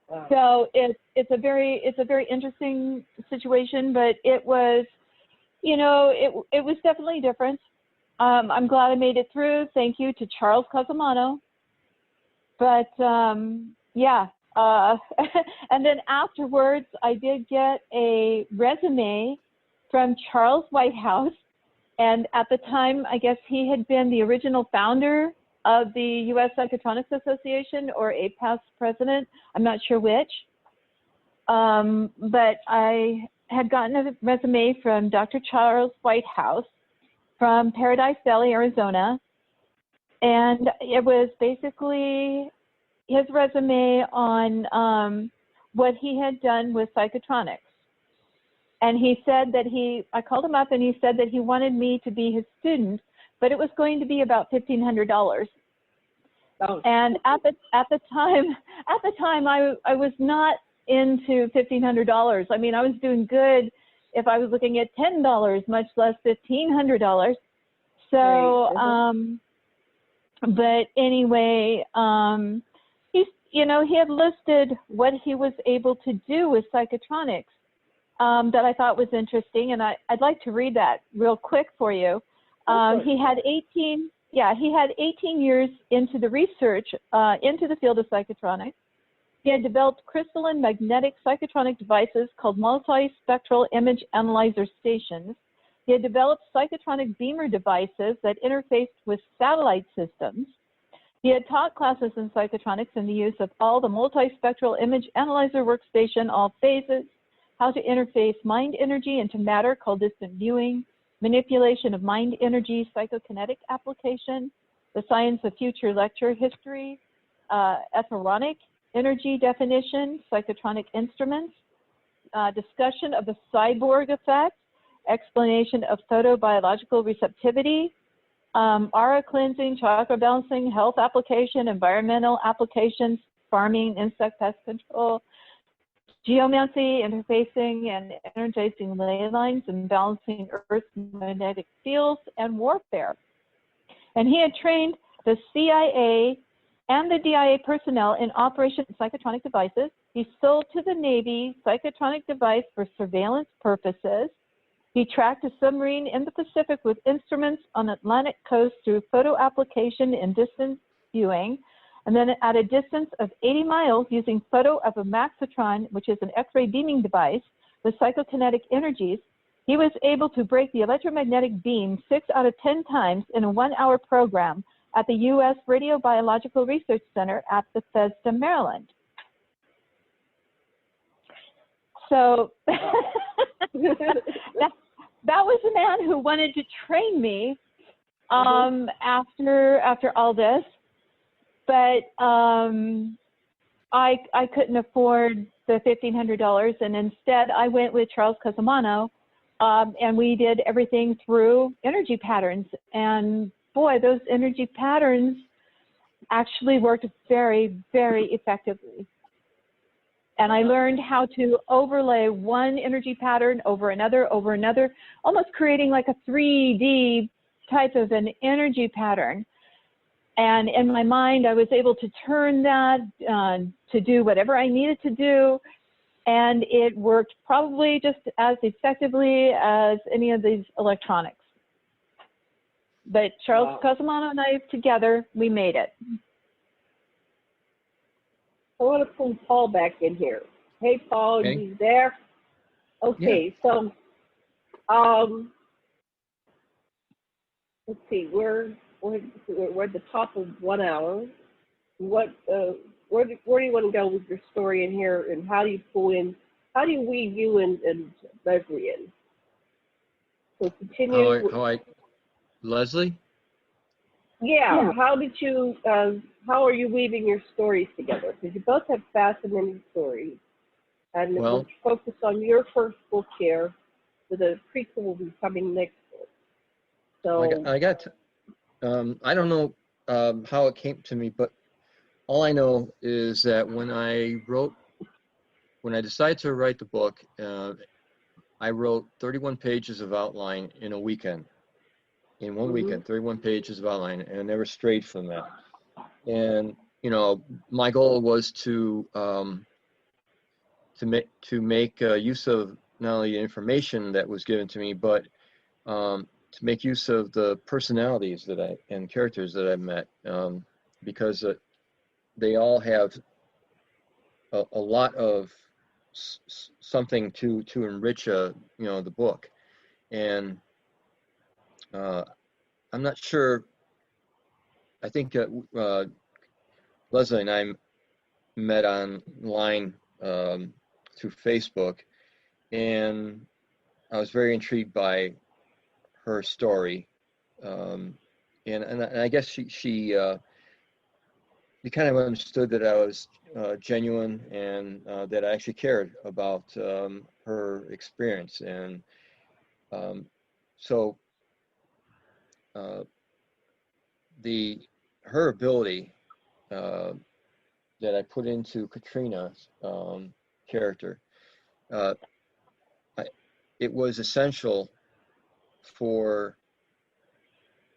Wow. So it's a very interesting situation, but it was, you know, it was definitely different. I'm glad I made it through. Thank you to Charles Casamano. But yeah, and then afterwards, I did get a resume from Charles Whitehouse. And at the time, I guess he had been the original founder of the U.S. Psychotronics Association, or a past president. I'm not sure which. But I had gotten a resume from Dr. Charles Whitehouse from Paradise Valley, Arizona. And it was basically his resume on what he had done with psychotronics. And he said that I called him up and he said that he wanted me to be his student, but it was going to be about $1,500. Oh. And at the time I was not into $1,500. I mean, I was doing good if I was looking at $10, much less $1,500. So, but anyway, he had listed what he was able to do with psychotronics that I thought was interesting, and I'd like to read that real quick for you. He had 18 years into the research into the field of psychotronics. He had developed crystalline magnetic psychotronic devices called multispectral image analyzer stations. He had developed psychotronic beamer devices that interfaced with satellite systems. He had taught classes in psychotronics in the use of all the multispectral image analyzer workstation, all phases, how to interface mind energy into matter called distant viewing, manipulation of mind energy, psychokinetic application, the science of future lecture history, etheric energy definition, psychotronic instruments, discussion of the cyborg effect, explanation of photobiological receptivity, aura cleansing, chakra balancing, health application, environmental applications, farming, insect pest control, geomancy, interfacing and energizing ley lines, and balancing Earth's magnetic fields, and warfare. And he had trained the CIA and the DIA personnel in Operation Psychotronic Devices. He sold to the Navy psychotronic device for surveillance purposes. He tracked a submarine in the Pacific with instruments on the Atlantic coast through photo application and distance viewing, and then at a distance of 80 miles using photo of a maxitron, which is an X-ray beaming device with psychokinetic energies. He was able to break the electromagnetic beam 6 out of 10 times in a 1-hour program at the U.S. Radiobiological Research Center at Bethesda, Maryland. So that was a man who wanted to train me after all this, but I couldn't afford the $1,500, and instead I went with Charles Cosimano, and we did everything through energy patterns. And boy, those energy patterns actually worked very, very effectively. And I learned how to overlay one energy pattern over another, almost creating like a 3D type of an energy pattern. And in my mind, I was able to turn that to do whatever I needed to do. And it worked probably just as effectively as any of these electronics. But Charles Cosimano and I together, we made it. I want to pull Paul back in here. Hey, Paul, Okay. you there? Okay, yeah. So, let's see. We're at the top of 1 hour. Where do you want to go with your story in here, and how do you weave you and Leslie in? So continue. Leslie? Yeah. How did you? How are you weaving your stories together? Because you both have fascinating stories, and we'll focus on your first book here. So the prequel will be coming next book. So I don't know how it came to me, but all I know is that when I decided to write the book, I wrote 31 pages of outline in a weekend. In one weekend, 31 pages of outline, and I never strayed from that. And my goal was to make use of not only the information that was given to me, but to make use of the personalities and characters that I met, because they all have a lot of something to enrich the book. And I'm not sure. I think Leslie and I met online through Facebook, and I was very intrigued by her story, and I guess she kind of understood that I was genuine, and that I actually cared about her experience, and so her ability that I put into Katrina's character, it was essential for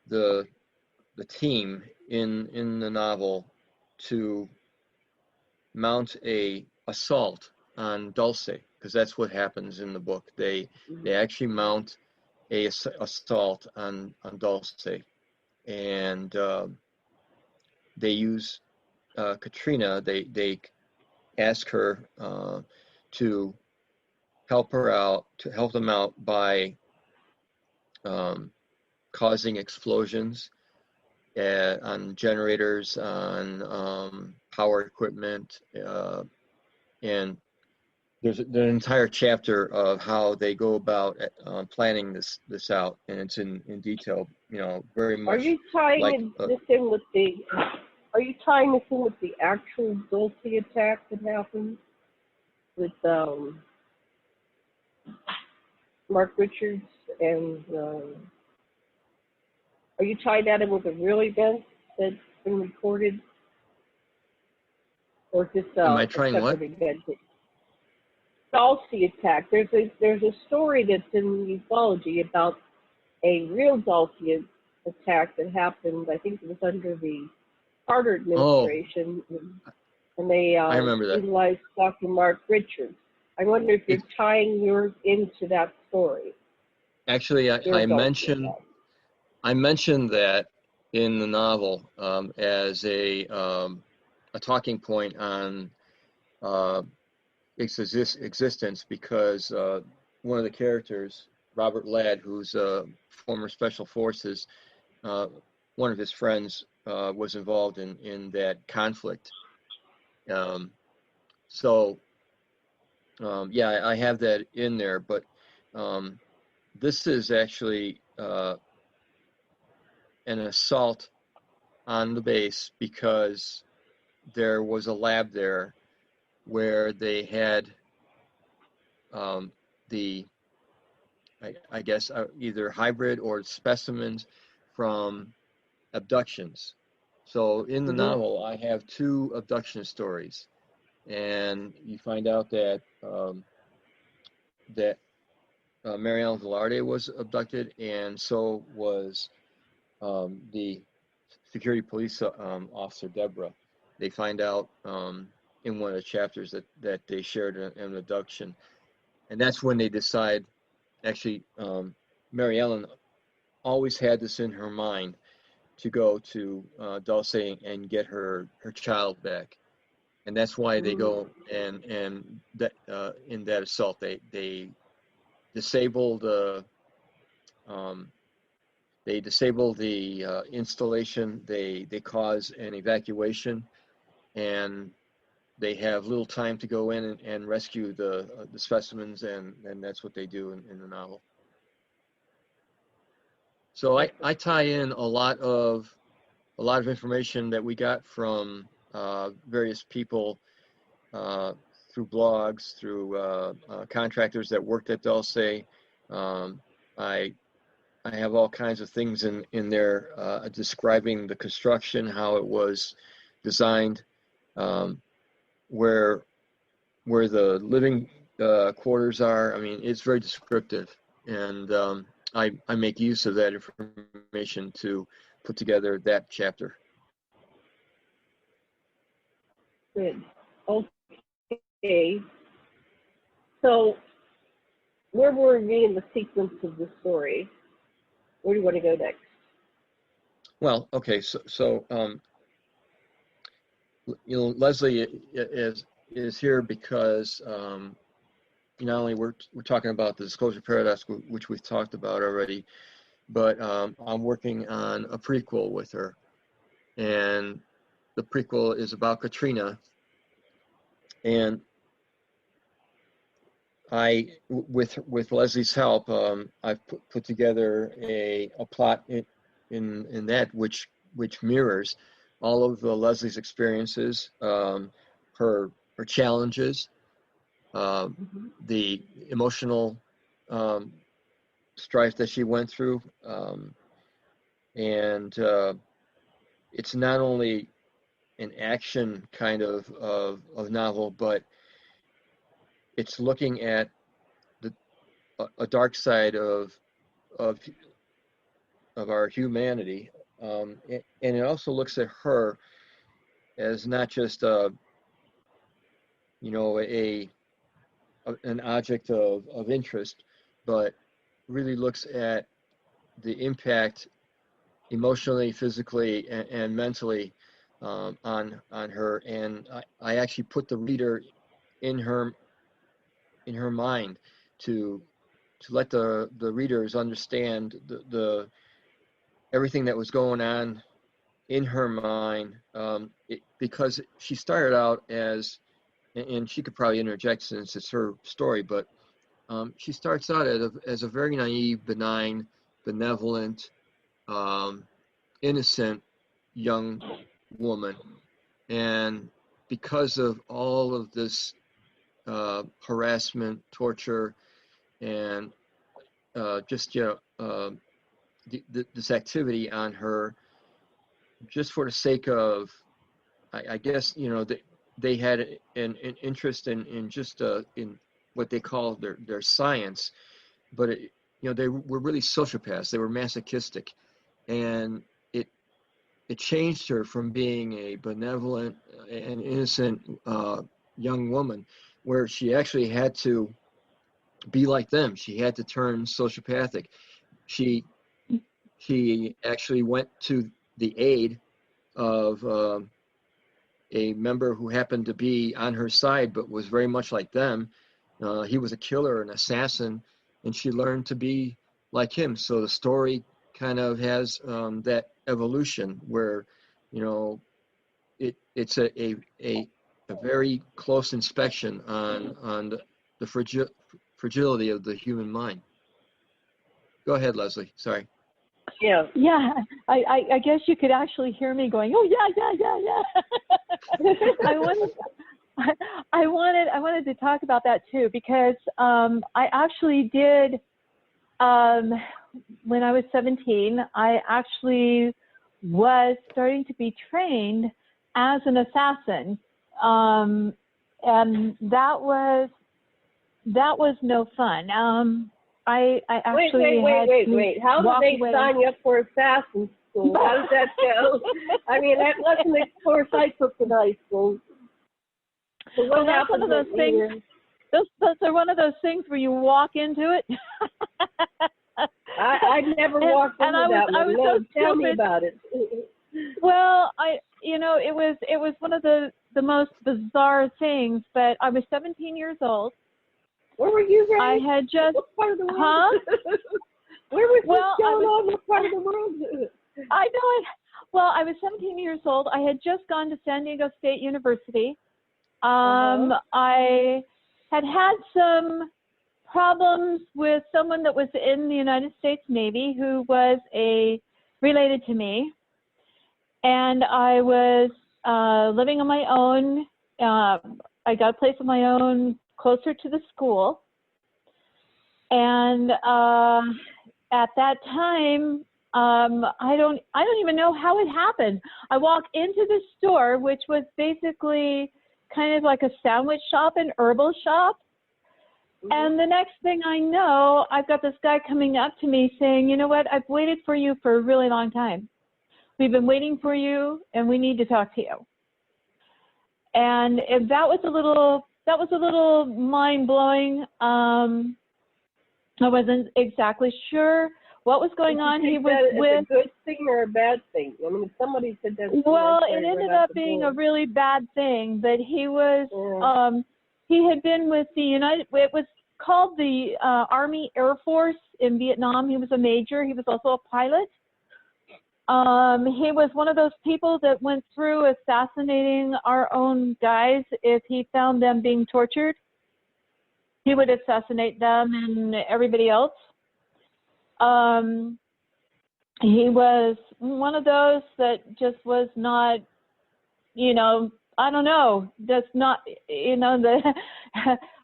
the team in the novel to mount a assault on Dulce, because that's what happens in the book. They actually mount a assault on Dulce, and they use Katrina. They ask her to help them out by causing explosions on generators, on power equipment, and there's an entire chapter of how they go about planning this out, and it's in detail. Very much. Are you tying this in with the actual Dulce attack that happened with Mark Richards, and are you tying that in with a real event that's been recorded, or just Am I a trying what? separate event? Dulcie attack. There's a story that's in ufology about a real Dulcie attack that happened. I think it was under the Carter administration, and they I remember that. utilized Dr. Mark Richards. I wonder if you're tying yours into that story. Actually, I mentioned that in the novel as a talking point on its existence, because one of the characters, Robert Ladd, who's a former Special Forces, one of his friends was involved in that conflict. Yeah, I have that in there, but this is actually an assault on the base, because there was a lab there where they had I guess either hybrid or specimens from abductions. So in the novel, I have 2 abduction stories, and you find out that Mary Ellen Velarde was abducted, and so was the security police officer Deborah. They find out in one of the chapters that they shared an abduction, and that's when they decide. Actually, Mary Ellen always had this in her mind to go to Dulce and get her child back, and that's why they go and that in that assault they disable the installation. They cause an evacuation, and they have little time to go in and rescue the specimens, and that's what they do in the novel. So I tie in a lot of information that we got from various people through blogs, through contractors that worked at Dulce. I have all kinds of things in there describing the construction, how it was designed, where the living quarters are. I mean, it's very descriptive, and I make use of that information to put together that chapter. Good. Okay. So, where were we in the sequence of the story? Where do you want to go next? Well, okay. So Leslie is here because not only we're talking about the disclosure paradox, which we've talked about already, but I'm working on a prequel with her, and the prequel is about Katrina, and I, with Leslie's help, I've put together a plot in that which mirrors all of Leslie's experiences, her challenges, the emotional strife that she went through, and it's not only an action kind of novel, but it's looking at a dark side of our humanity, and it also looks at her as not just an object of interest, but really looks at the impact emotionally, physically, and mentally on her. And I actually put the reader in her mind to let the readers understand the everything that was going on in her mind, because she started out as, and she could probably interject since it's her story, but she starts out as a very naive, benign, benevolent, innocent young woman, and because of all of this harassment, torture, and just this activity on her, just for the sake of, I guess, they had an interest in just in what they call their science, but they were really sociopaths. They were masochistic, and it changed her from being a benevolent and innocent young woman, where she actually had to be like them. She had to turn sociopathic. She actually went to the aid of a member who happened to be on her side, but was very much like them. He was a killer, an assassin, and she learned to be like him. So the story kind of has that evolution where, it's a very close inspection on the fragility of the human mind. Go ahead, Leslie. Sorry. Yeah. Yeah, I guess you could actually hear me going, oh yeah. I wanted to talk about that too, because I actually did, when I was 17, I actually was starting to be trained as an assassin, and that was no fun. I actually wait. How did they sign you up for assassin school? How does that go? I mean, that wasn't the course I took in high school. So well, that's one of those things. Those are one of those things where you walk into it. I never walked into that one. No, tell me about it. Well, it was one of the most bizarre things. But I was 17 years old. Where were you raised? I had just. What part of the world? Huh? Where was this going on? What part of the world? I know it. Well, I was 17 years old. I had just gone to San Diego State University. I had some problems with someone that was in the United States Navy who was related to me, and I was living on my own. I got a place of my own closer to the school, and at that time, I don't even know how it happened. I walked into the store, which was basically kind of like a sandwich shop, an herbal shop. And the next thing I know, I've got this guy coming up to me saying, you know what, I've waited for you for a really long time. We've been waiting for you, and we need to talk to you. And that was a little mind-blowing. I wasn't exactly sure what was going on. He was with a good thing or a bad thing? I mean, if somebody said that. Well, it ended up being a really bad thing. But he was, he had been with the it was called the Army Air Force in Vietnam. He was a major. He was also a pilot. He was one of those people that went through assassinating our own guys. If he found them being tortured, he would assassinate them and everybody else. He was one of those that just was not, I don't know, just not,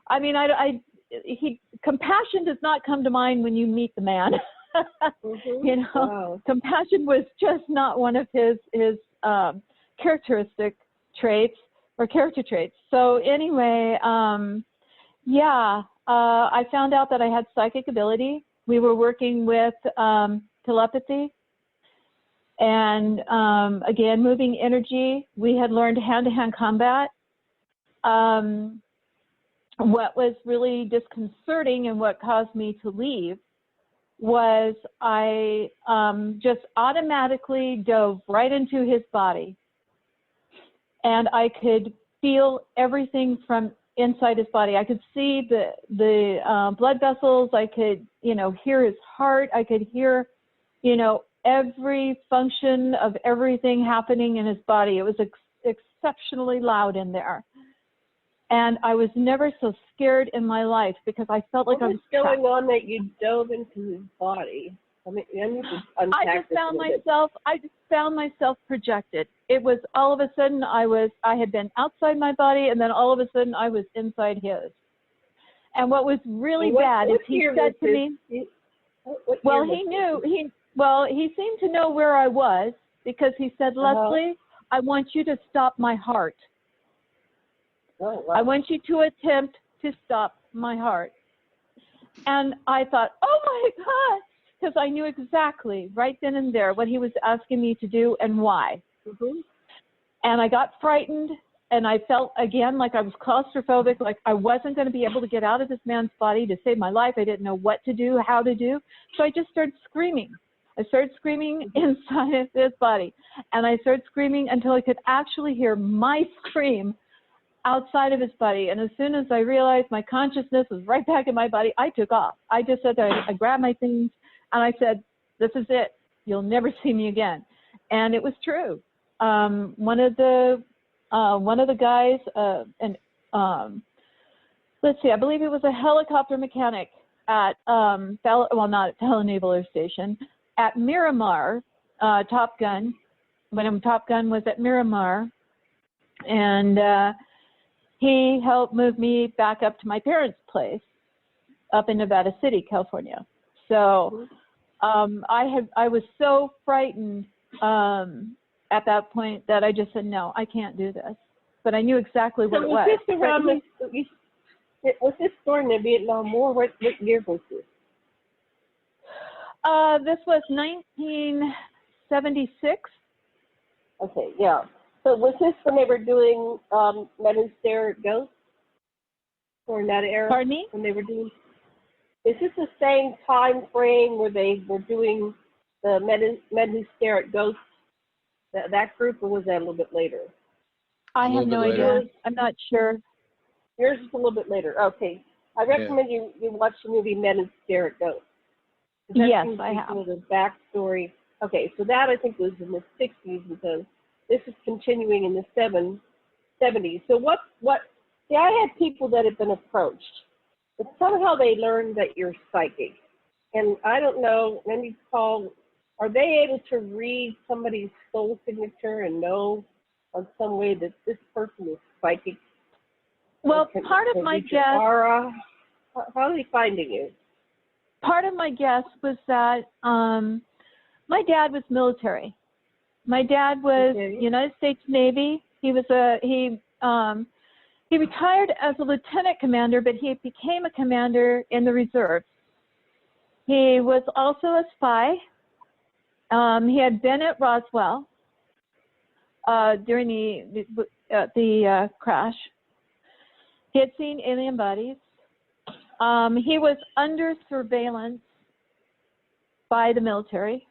I mean, compassion does not come to mind when you meet the man. Wow. Compassion was just not one of his characteristic traits or character traits. So anyway, I found out that I had psychic ability. We were working with telepathy and again, moving energy. We had learned hand-to-hand combat. What was really disconcerting and what caused me to leave was I just automatically dove right into his body, and I could feel everything from inside his body. I could see the blood vessels. I could, hear his heart. I could hear, every function of everything happening in his body. It was exceptionally loud in there. And I was never so scared in my life because I felt like I was trapped. What was going on that you dove into his body? I mean, I just found myself projected. It was all of a sudden I had been outside my body, and then all of a sudden I was inside his. And what was really bad is he said to me, Well, he knew, he seemed to know where I was, because he said, Leslie, I want you to stop my heart. Oh, wow. I want you to attempt to stop my heart. And I thought, oh my God, because I knew exactly right then and there what he was asking me to do and why. Mm-hmm. And I got frightened, and I felt again like I was claustrophobic, like I wasn't going to be able to get out of this man's body to save my life. I didn't know what to do, how to do. So I just started screaming. I started screaming inside of his body, and I started screaming until I could actually hear my scream outside of his body. And as soon as I realized my consciousness was right back in my body, I took off. I just said that I grabbed my things and I said, this is it. You'll never see me again. And it was true. One of the guys, let's see, I believe it was a helicopter mechanic at, not at Bell Naval Air Station, at Miramar, Top Gun, when Top Gun was at Miramar. And he helped move me back up to my parents' place up in Nevada City, California. So I was so frightened at that point that I just said, no, I can't do this. But I knew exactly what it was. Was this during the Vietnam War? What year was this? This was 1976. Okay, yeah. So was this when they were doing Men Who Stare at Ghosts? Or in that era? Pardon me? When they were doing, is this the same time frame where they were doing the Men Who Stare at Ghosts, that group, or was that a little bit later? I have no idea. I'm not sure. Yours is a little bit later. Okay. I recommend you watch the movie Men Who Stare at Ghosts. Yes, I have. The backstory. Okay, so that I think was in the 60s, because this is continuing in the 70s. So see, I had people that have been approached, but somehow they learned that you're psychic. And I don't know, maybe Paul, are they able to read somebody's soul signature and know on some way that this person is psychic? Well, part of my guess, how are they finding you? Part of my guess was that my dad was military. My dad was United States Navy. He was he retired as a lieutenant commander, but he became a commander in the reserves. He was also a spy. He had been at Roswell during the crash. He had seen alien bodies. He was under surveillance by the military.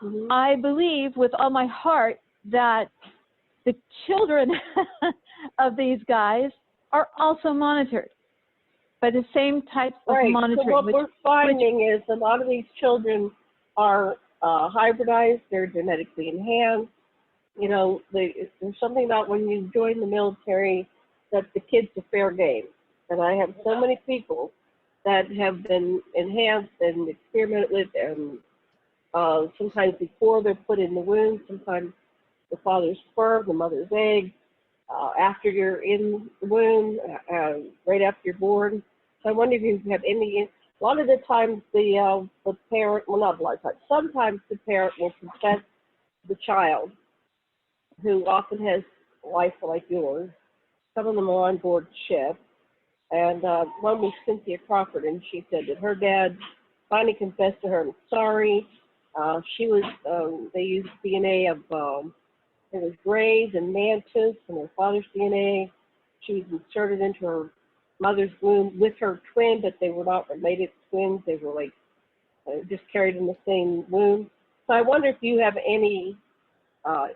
Mm-hmm. I believe with all my heart that the children of these guys are also monitored by the same types of monitoring. So what we're finding is a lot of these children are hybridized, they're genetically enhanced. You know, there's something about when you join the military that the kids are fair game. And I have so many people that have been enhanced and experimented with, and sometimes before they're put in the womb, sometimes the father's sperm, the mother's egg, after you're in the womb, right after you're born. So I wonder if you have any, a lot of the times the parent, well, not a lot of times, sometimes the parent will confess the child, who often has a life like yours. Some of them are on board ship. And one was Cynthia Crawford, and she said that her dad finally confessed to her, I'm sorry. She was, they used DNA of, it was Grays and Mantis and her father's DNA. She was inserted into her mother's womb with her twin, but they were not related twins. They were like just carried in the same womb. So I wonder if you have any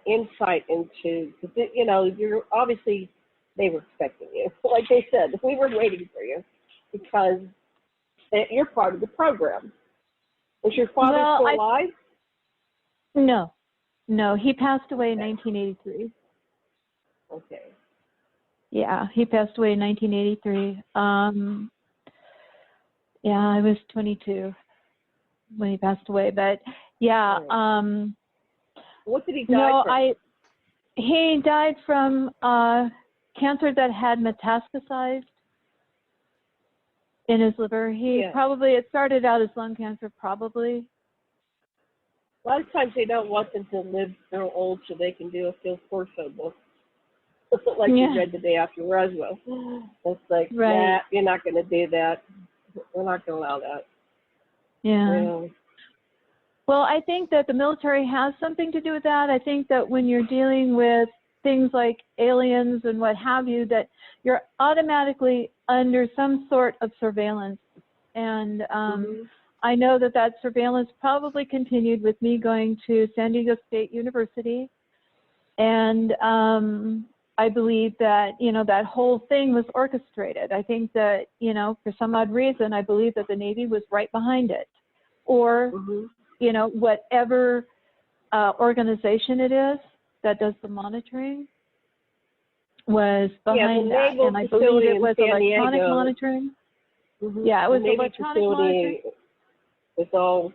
insight into, because, you know, you're obviously, they were expecting you. Like they said, we were waiting for you because you're part of the program. Is your father still alive? No, he passed away in 1983. Okay. Yeah, he passed away in 1983. Yeah, I was 22 when he passed away, but yeah. What did he die from? He died from cancer that had metastasized. in his liver. He probably, it started out as lung cancer, probably. A lot of times they don't want them to live so old so they can do a Phil Corso book. Like you read the day after Roswell. It's like, nah, you're not going to do that. We're not going to allow that. Yeah. Well, I think that the military has something to do with that. I think that when you're dealing with things like aliens and what have you, that you're automatically under some sort of surveillance. And I know that that surveillance probably continued with me going to San Diego State University. And I believe that, you know, that whole thing was orchestrated. I think that, you know, for some odd reason, I believe that the Navy was right behind it. Or, you know, whatever organization it is that does the monitoring was behind that. And I believe it was electronic monitoring. Yeah, it was electronic monitoring. It's all,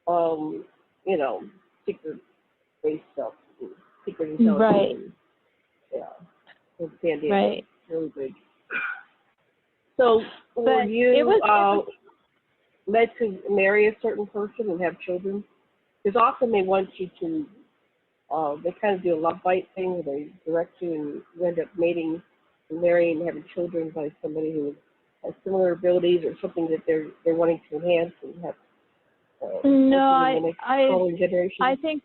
you know, secret-based stuff, secret intelligence. Right. Yeah, in San Diego. Right. Really big. So, were you led to marry a certain person and have children? Because often they want you to, they kind of do a love bite thing where they direct you and you end up mating and marrying and having children by somebody who has similar abilities or something that they're wanting to enhance and have. I think,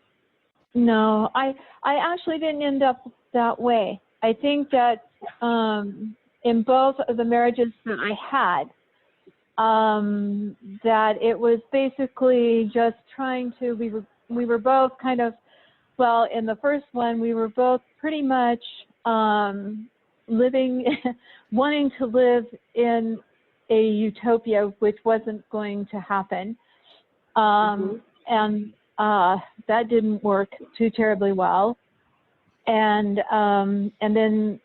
no, I actually didn't end up that way. I think that in both of the marriages that I had, that it was basically just trying to, we were both kind of, well, in the first one, we were both pretty much living, wanting to live in a utopia, which wasn't going to happen. And that didn't work too terribly well. And then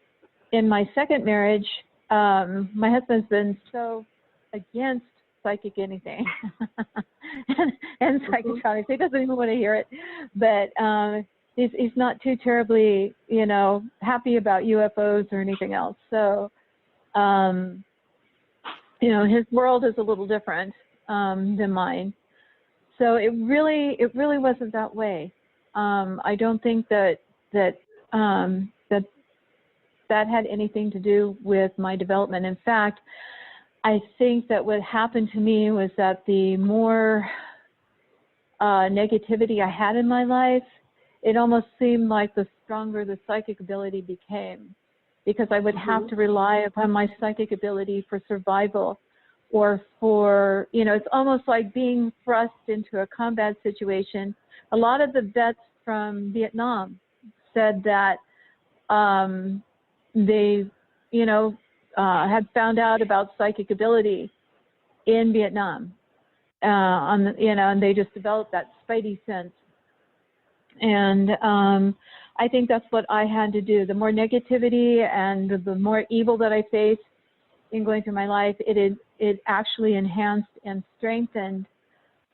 in my second marriage, my husband's been so against psychic anything and psychotronics. He doesn't even want to hear it, but he's not too terribly, you know, happy about UFOs or anything else. So, you know, his world is a little different than mine. So it really wasn't that way. I don't think that had anything to do with my development. In fact, I think that what happened to me was that the more negativity I had in my life, it almost seemed like the stronger the psychic ability became, because I would have to rely upon my psychic ability for survival, or for, you know, it's almost like being thrust into a combat situation. A lot of the vets from Vietnam said that they, you know, had found out about psychic ability in Vietnam, you know, and they just developed that spidey sense. And I think that's what I had to do. The more negativity and the more evil that I faced in going through my life, it actually enhanced and strengthened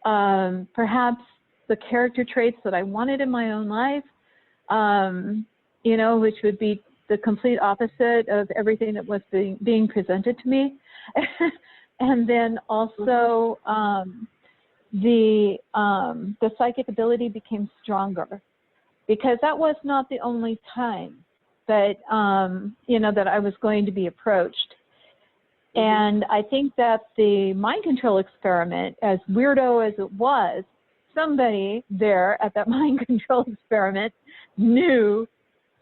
perhaps the character traits that I wanted in my own life, you know, which would be the complete opposite of everything that was being presented to me. And then also the psychic ability became stronger, because that was not the only time that, you know, that I was going to be approached. And I think that the mind control experiment, as weirdo as it was, somebody there at that mind control experiment knew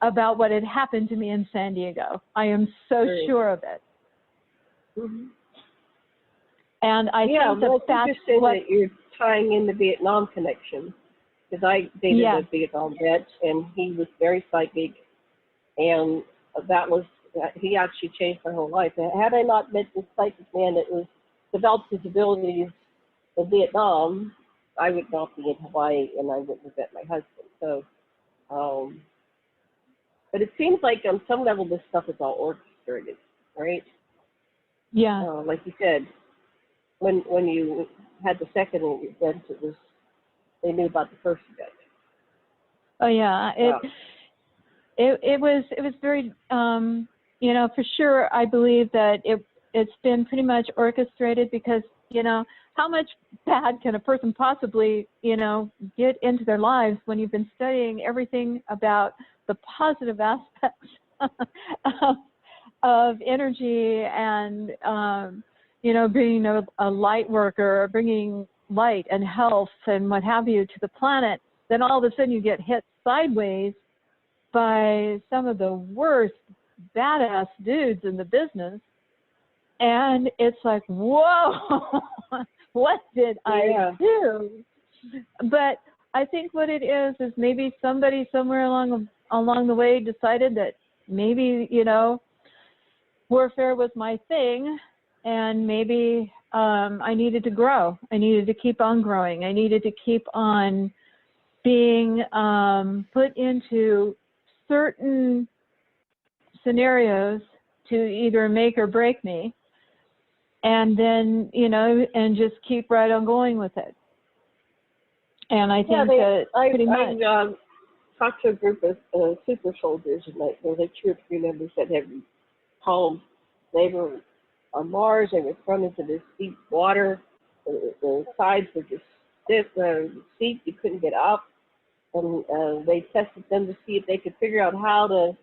about what had happened to me in San Diego. I am so sure of it. And I think that that's what... that you're tying in the Vietnam connection, because I dated a Vietnam vet, and he was very psychic, and that was... he actually changed my whole life. Had I not met this psychic man that was developed his abilities in Vietnam, I would not be in Hawaii, and I wouldn't have met my husband. So, but it seems like on some level this stuff is all orchestrated, right? Yeah. Like you said, when you had the second event, it was, they knew about the first event. Oh yeah, it was very, you know, for sure. I believe that it's been pretty much orchestrated because, you know, how much bad can a person possibly, you know, get into their lives when you've been studying everything about the positive aspects of energy and, you know, being a light worker, bringing light and health and what have you to the planet. Then all of a sudden you get hit sideways by some of the worst badass dudes in the business. And it's like, whoa, what did I do? But I think what it is maybe somebody somewhere along the way decided that maybe, you know, warfare was my thing, and maybe I needed to grow. I needed to keep on growing. I needed to keep on being put into certain scenarios to either make or break me. And then, you know, and just keep right on going with it. And I think that pretty much. I talked to a group of super soldiers, and there were 2 or 3 members that had home. They were on Mars. They were thrown into this deep water. The sides were just stiff. The seat, you couldn't get up. And they tested them to see if they could figure out how to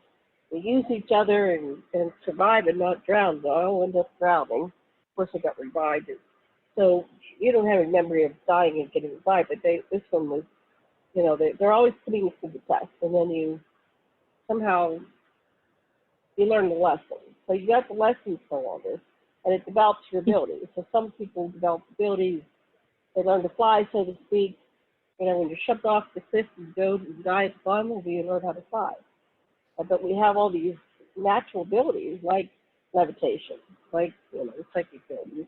use each other and survive and not drown. They all ended up drowning. Of course, I got revived. So you don't have a memory of dying and getting revived, but this one was, you know, they're always putting you through the test, and then you somehow you learn the lesson. So you got the lessons from all this, and it develops your abilities. So some people develop abilities, they learn to fly, so to speak. You know, when you're shoved off the cliff and go and die at the bottom, you learn how to fly. But we have all these natural abilities like levitation, like, you know, psychic abilities,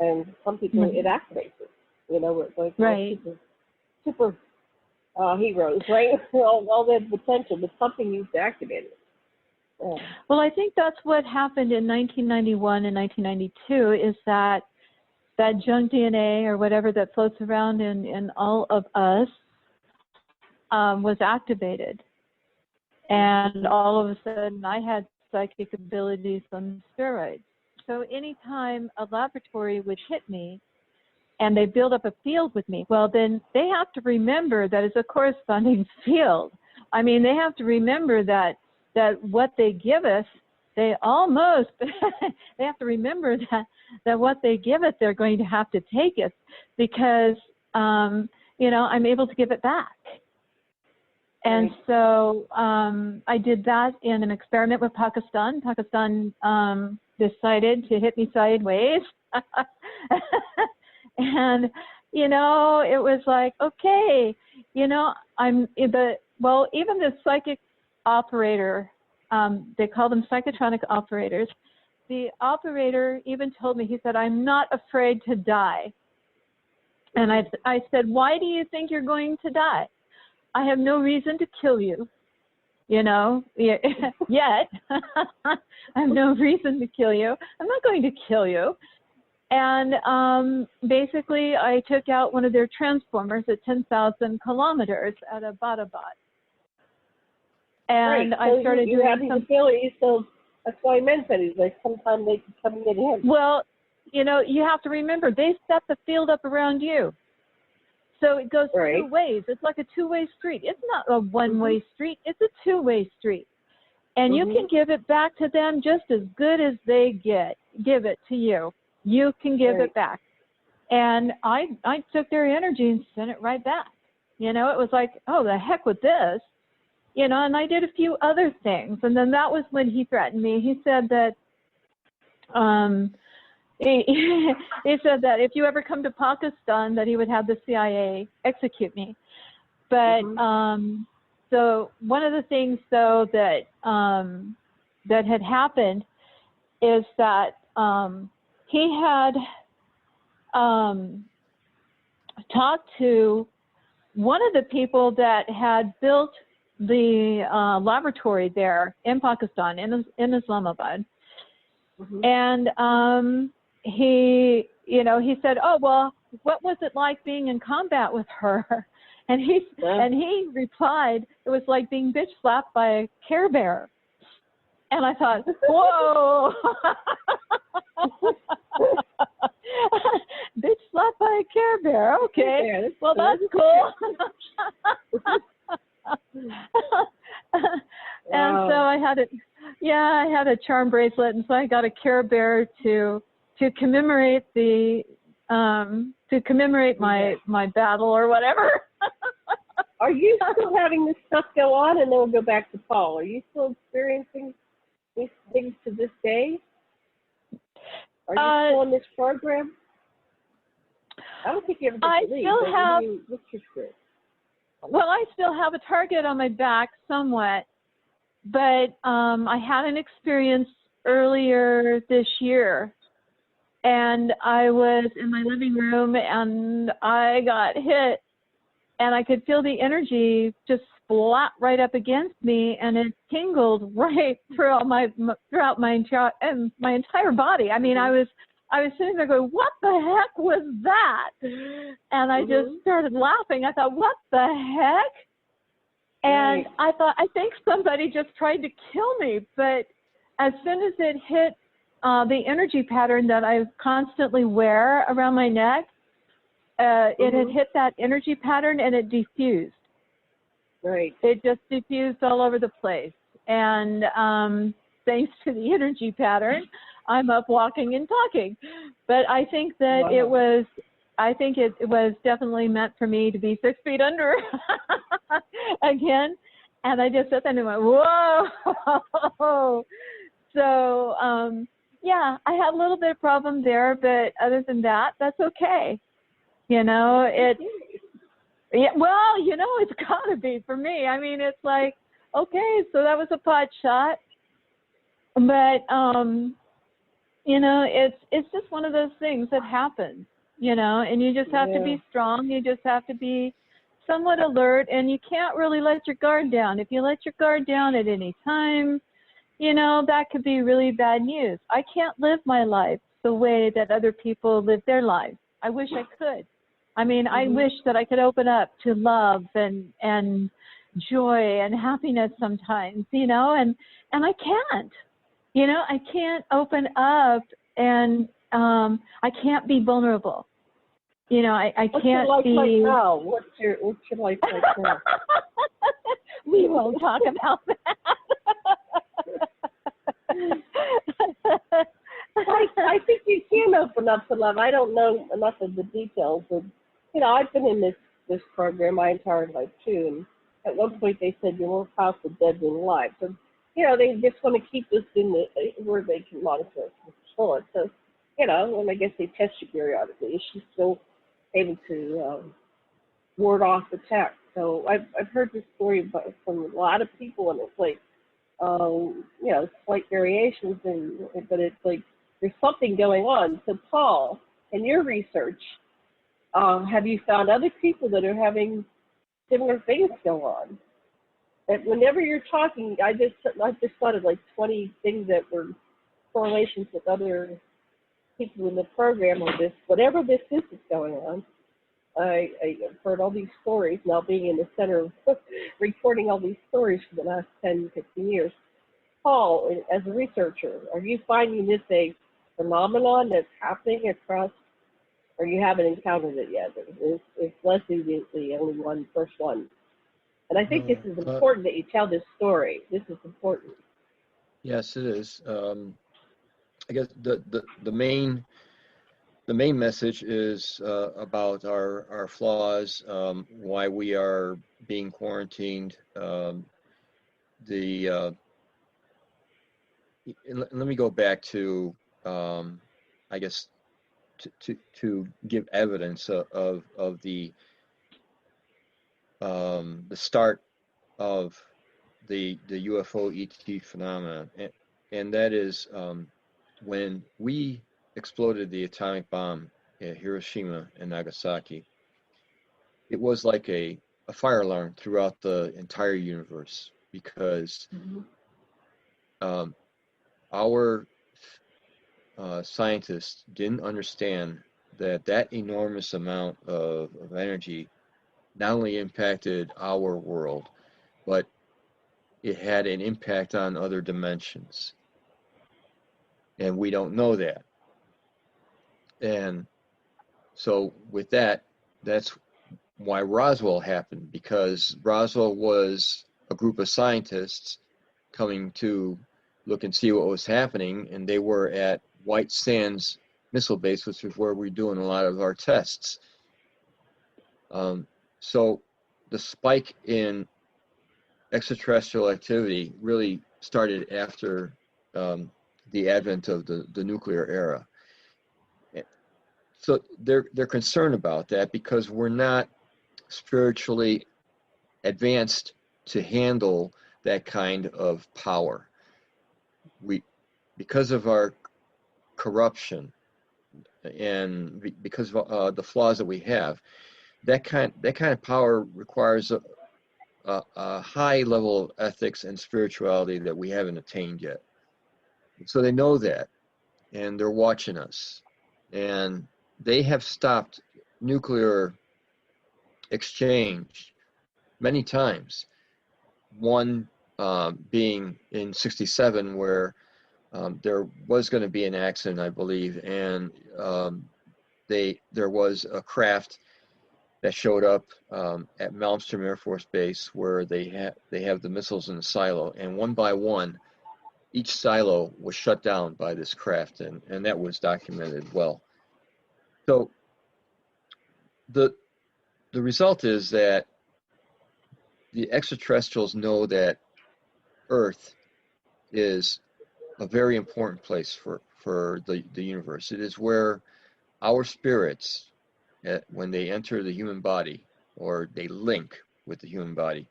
and some people it activates it. You know, it's like super heroes, right? all that potential, but something needs to activate it. Yeah. Well, I think that's what happened in 1991 and 1992 is that junk DNA or whatever that floats around in all of us was activated. And all of a sudden I had psychic abilities on steroids. So anytime a laboratory would hit me and they build up a field with me, well, then they have to remember that it's a corresponding field. I mean, they have to remember that what they give us, they almost, they have to remember that what they give us, they're going to have to take it because, you know, I'm able to give it back. And so I did that in an experiment with Pakistan. Pakistan decided to hit me sideways. And, you know, it was like, okay, you know, even the psychic operator, they call them psychotronic operators. The operator even told me, he said, I'm not afraid to die. And I said, why do you think you're going to die? I have no reason to kill you, you know, yet. I have no reason to kill you. I'm not going to kill you. And basically, I took out one of their transformers at 10,000 kilometers at Abbottabad. And right. So I started you doing have these abilities, so that's why I mentioned it. Like sometimes they can come and get him. Well, you know, you have to remember, they set the field up around you. So it goes 2 ways. It's like a 2-way street. It's not a one-way street. It's a 2-way street. And you can give it back to them just as good as they give it to you. You can give it back. And I took their energy and sent it right back. You know, it was like, oh, the heck with this. You know, and I did a few other things. And then that was when he threatened me. He said that he said that if you ever come to Pakistan, that he would have the CIA execute me. But so one of the things, though, that that had happened is that he had talked to one of the people that had built the laboratory there in Pakistan, in Islamabad. And he said, oh, well, what was it like being in combat with her? And he replied, it was like being bitch slapped by a Care Bear. And I thought, whoa, bitch slapped by a Care Bear. Okay, Yeah, well, that's cool. And so I had a charm bracelet, and so I got a Care Bear to commemorate my battle or whatever. Are you still having this stuff go on? And then we'll go back to Paul. Are you still experiencing these things to this day? Are you still in this program? I don't think you ever get to leave. What's your experience? Well, I still have a target on my back somewhat, but I had an experience earlier this year, and I was in my living room, and I got hit, and I could feel the energy just splat right up against me, and it tingled right throughout my entire body. I mean, I was sitting there going, what the heck was that? And I just started laughing. I thought, what the heck? And I thought, I think somebody just tried to kill me. But as soon as it hit the energy pattern that I constantly wear around my neck, it had hit that energy pattern and it diffused. Right. It just diffused all over the place. And thanks to the energy pattern, I'm up walking and talking. But I think that it was definitely meant for me to be 6 feet under again. And I just sat there and went, whoa. So, yeah, I had a little bit of problem there, but other than that, that's okay. You know, it's gotta be for me. I mean, it's like, okay, so that was a pot shot. But, you know, it's just one of those things that happens, you know, and you just have to be strong. You just have to be somewhat alert, and you can't really let your guard down. If you let your guard down at any time, you know, that could be really bad news. I can't live my life the way that other people live their lives. I wish I could. I mean, I wish that I could open up to love and joy and happiness sometimes, you know, and I can't. You know, I can't open up, and I can't be vulnerable. You know, I can't be. What's your life like now? What's your life like now? We won't talk about that. I think you can open up to love. I don't know enough of the details, but you know, I've been in this program my entire life too. And at one point they said you're more powerful dead than alive. So you know, they just want to keep us in where they can monitor us and control it. So, you know, and I guess they test you periodically. Is she still able to ward off attacks? So I've heard this story from a lot of people, and it's like, you know, slight variations, but it's like there's something going on. So, Paul, in your research, have you found other people that are having similar things go on? And whenever you're talking, I just thought of like 20 things that were correlations with other people in the program or this, whatever this is that's going on. I've heard all these stories now, being in the center of recording all these stories for the last 10, 15 years. Paul, as a researcher, are you finding this a phenomenon that's happening across, or you haven't encountered it yet? Is Leslie the only first one? And I think this is important that you tell this story. This is important. Yes, it is. I guess the main message is about our flaws, why we are being quarantined. Let me go back to, I guess, to give evidence of the start of the UFO ET phenomenon, and that is when we exploded the atomic bomb at Hiroshima and Nagasaki. It was like a fire alarm throughout the entire universe, because our scientists didn't understand that enormous amount of energy not only impacted our world, but it had an impact on other dimensions. And we don't know that. And so with that, that's why Roswell happened, because Roswell was a group of scientists coming to look and see what was happening, and they were at White Sands Missile Base, which is where we're doing a lot of our tests. So the spike in extraterrestrial activity really started after the advent of the nuclear era. So they're concerned about that because we're not spiritually advanced to handle that kind of power. Because of our corruption and because of the flaws that we have, that kind of power requires a high level of ethics and spirituality that we haven't attained yet. So they know that, and they're watching us, and they have stopped nuclear exchange many times. One being in '67, where there was going to be an accident, I believe, and there was a craft that showed up at Malmstrom Air Force Base, where they have the missiles in the silo, and one by one, each silo was shut down by this craft, and that was documented well. So the result is that the extraterrestrials know that Earth is a very important place for the universe. It is where our spirits, when they enter the human body, or they link with the human body,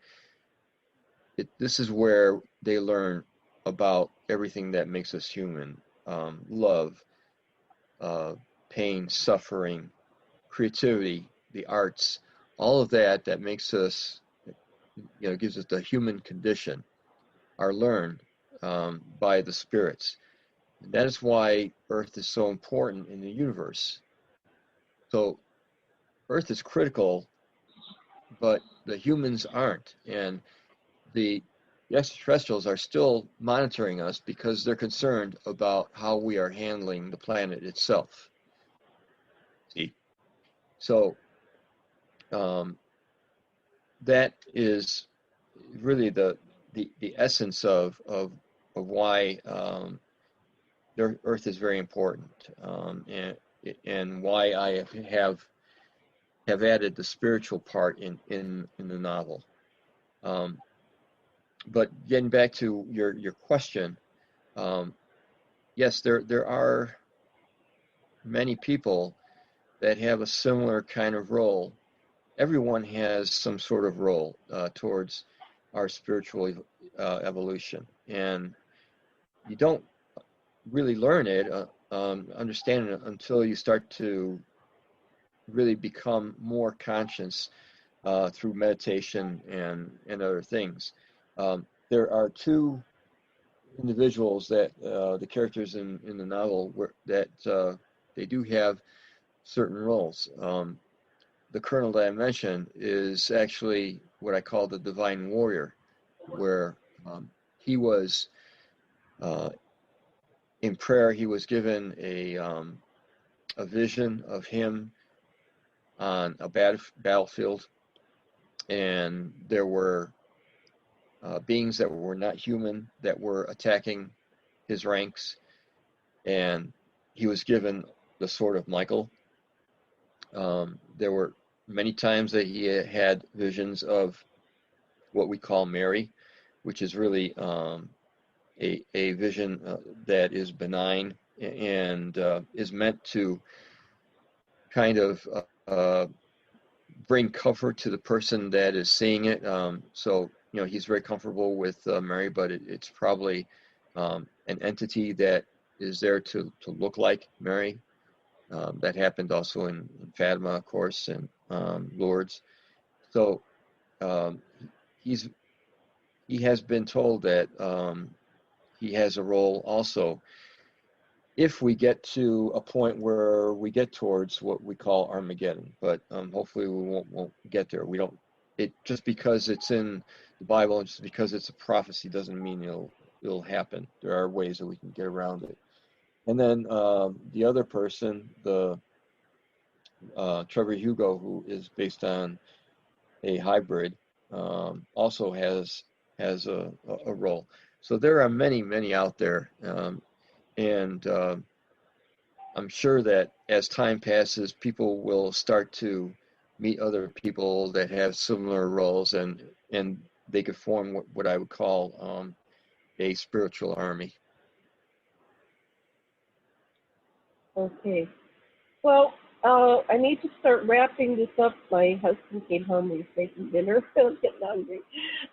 this is where they learn about everything that makes us human. Love, pain, suffering, creativity, the arts, all of that makes us, gives us the human condition, are learned by the spirits. That is why Earth is so important in the universe. So Earth is critical, but the humans aren't. And the extraterrestrials are still monitoring us because they're concerned about how we are handling the planet itself. See? So that is really the essence of why the Earth is very important, and why I have added the spiritual part in the novel. But getting back to your question, yes, there are many people that have a similar kind of role. Everyone has some sort of role towards our spiritual evolution, and you don't really learn it, understand it, until you start to really become more conscious through meditation and other things. There are two individuals that the characters in the novel that they do have certain roles. The colonel that I mentioned is actually what I call the divine warrior, where he was in prayer. He was given a vision of him on a battlefield, and there were beings that were not human that were attacking his ranks, and he was given the sword of Michael. There were many times that he had visions of what we call Mary, which is really a vision that is benign and is meant to kind of bring comfort to the person that is seeing it. So he's very comfortable with Mary, but it's probably an entity that is there to look like Mary. That happened also in Fatima, of course, and Lourdes. So he has been told that he has a role also if we get to a point where we get towards what we call Armageddon. But hopefully we won't get there. We don't it just because it's in the Bible and just because it's a prophecy doesn't mean it'll happen. There are ways that we can get around it. And then the other person, the Trevor Hugo, who is based on a hybrid, also has a role. So there are many out there, and I'm sure that as time passes, people will start to meet other people that have similar roles, and they could form what I would call a spiritual army. Okay. Well, I need to start wrapping this up. My husband came home. He's making dinner. I'm getting hungry.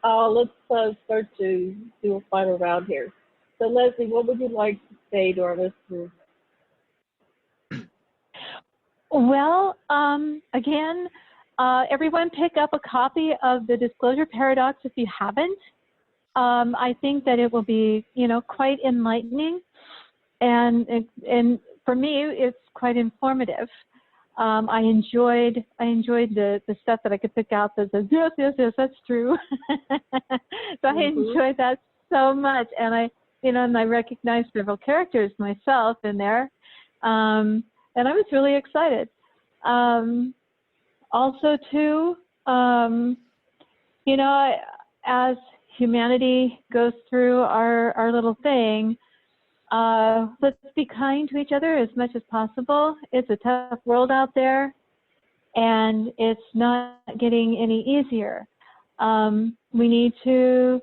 Let's start to do a final round here. So, Leslie, what would you like to say to our listeners? Well, again, everyone pick up a copy of The Disclosure Paradox if you haven't. I think that it will be, quite enlightening, and for me, it's quite informative. I enjoyed the stuff that I could pick out that says yes, that's true. So I enjoyed that so much, and I recognized several characters myself in there. And I was really excited. Also, too, as humanity goes through our little thing, let's be kind to each other as much as possible. It's a tough world out there, and it's not getting any easier. We need to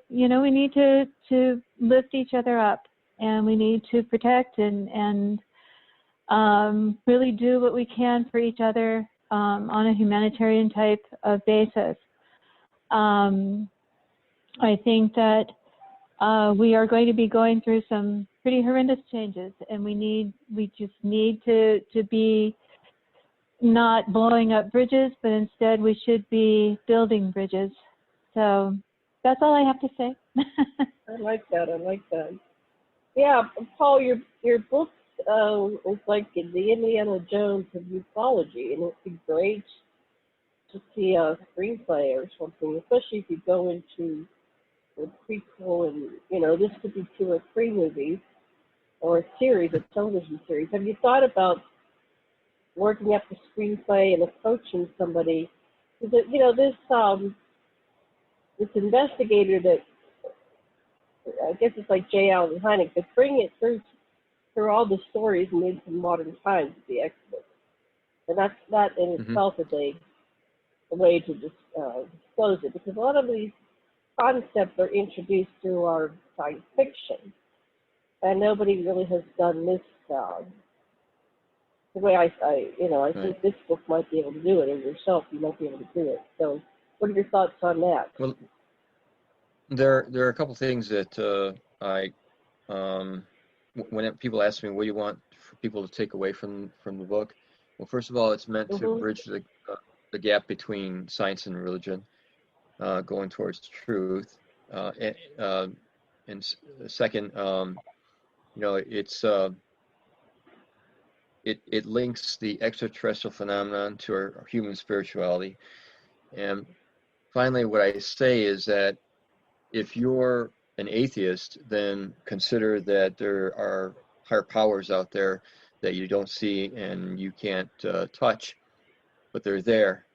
lift each other up, and we need to protect and really do what we can for each other on a humanitarian type of basis. I think that we are going to be going through some pretty horrendous changes, and we just need to be not blowing up bridges, but instead we should be building bridges. So that's all I have to say. I like that. Yeah, Paul, your book is like the Indiana Jones of ufology, and it'd be great to see a screenplay or something, especially if you go into a prequel, and this could be 2 or 3 movies or a series, a television series. Have you thought about working up the screenplay and approaching somebody? Because this investigator that I guess it's like J. Allen Hynek, but bring it through all the stories and into modern times would be excellent. And that in itself is a way to disclose it, because a lot of these concepts are introduced through our science fiction, and nobody really has done this the way I think this book might be able to do it, and yourself, you might be able to do it. So what are your thoughts on that? Well, there are a couple things that when people ask me, what do you want for people to take away from the book? Well, first of all, it's meant to bridge the gap between science and religion, going towards truth. And second, it links the extraterrestrial phenomenon to our human spirituality. And finally, what I say is that if you're an atheist, then consider that there are higher powers out there that you don't see and you can't touch, but they're there.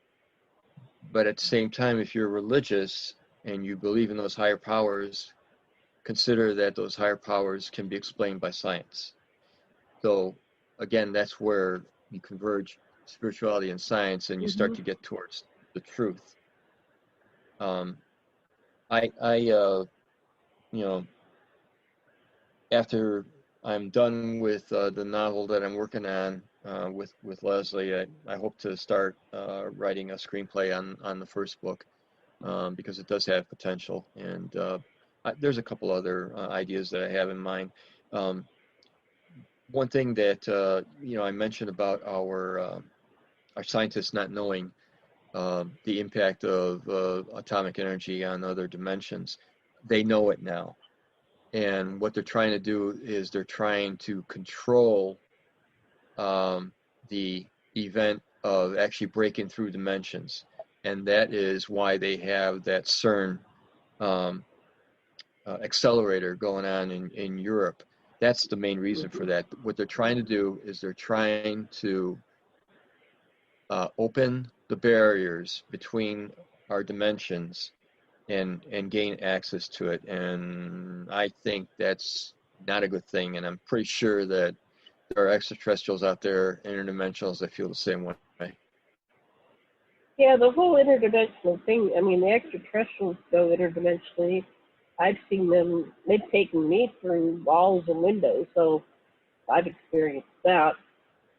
But at the same time, if you're religious and you believe in those higher powers, consider that those higher powers can be explained by science. So again, that's where you converge spirituality and science, and you start to get towards the truth. After I'm done with the novel that I'm working on with Leslie, I hope to start writing a screenplay on the first book, because it does have potential. And there's a couple other ideas that I have in mind. One thing that I mentioned about our scientists not knowing the impact of atomic energy on other dimensions. They know it now. And what they're trying to do is they're trying to control the event of actually breaking through dimensions. and that is why they have that CERN accelerator going on in Europe. That's the main reason for that. What they're trying to do is they're trying to open the barriers between our dimensions and gain access to it. And I think that's not a good thing. And I'm pretty sure that there are extraterrestrials out there, interdimensionals, that feel the same way. Yeah, the whole interdimensional thing, I mean, the extraterrestrials go interdimensionally. I've seen them, they've taken me through walls and windows, so I've experienced that.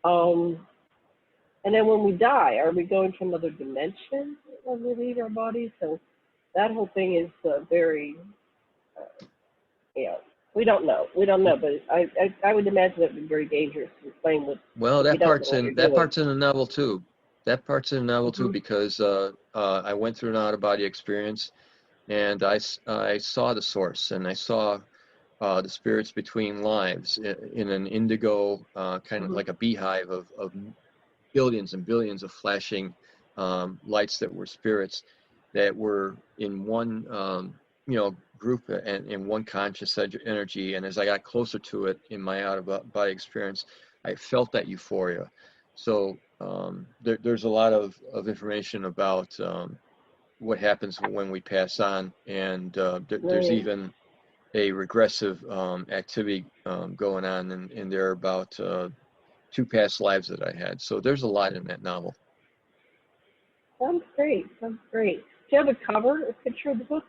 And then when we die, are we going to another dimension when we leave our bodies? So that whole thing is very, we don't know. We don't know, but I would imagine it would be very dangerous to explain what. Well, that part's in the novel too. That part's in the novel too, because I went through an out-of-body experience, and I saw the source, and I saw the spirits between lives in an indigo kind of like a beehive of billions and billions of flashing lights that were spirits that were in one group and in one conscious energy. And as I got closer to it in my out-of-body experience, I felt that euphoria. So there's a lot of information about what happens when we pass on, and there's even a regressive activity going on in there about 2 past lives that I had. So there's a lot in that novel. Sounds great. Do you have a cover, a picture of the book?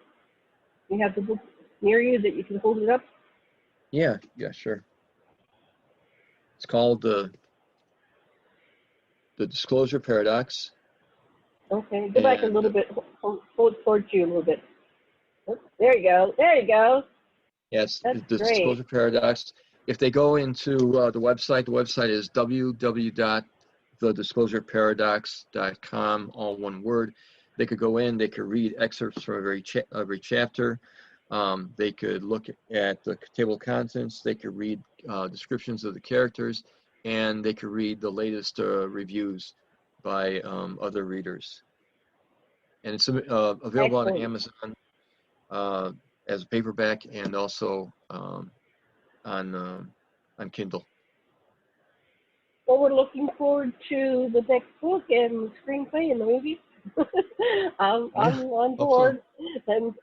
You have the book near you that you can hold it up? Yeah, sure. It's called the Disclosure Paradox. Okay, go back a little bit. Hold it towards you a little bit. Oh, there you go. Yes, that's the great. Disclosure Paradox. If they go into the website is www.thedisclosureparadox.com, all one word. They could go in, they could read excerpts from every chapter. They could look at the table of contents. They could read descriptions of the characters, and they could read the latest reviews by other readers. And it's available on Amazon as a paperback, and also on Kindle. Well, we're looking forward to the next book and the screenplay and the movie. I'm on board. So. And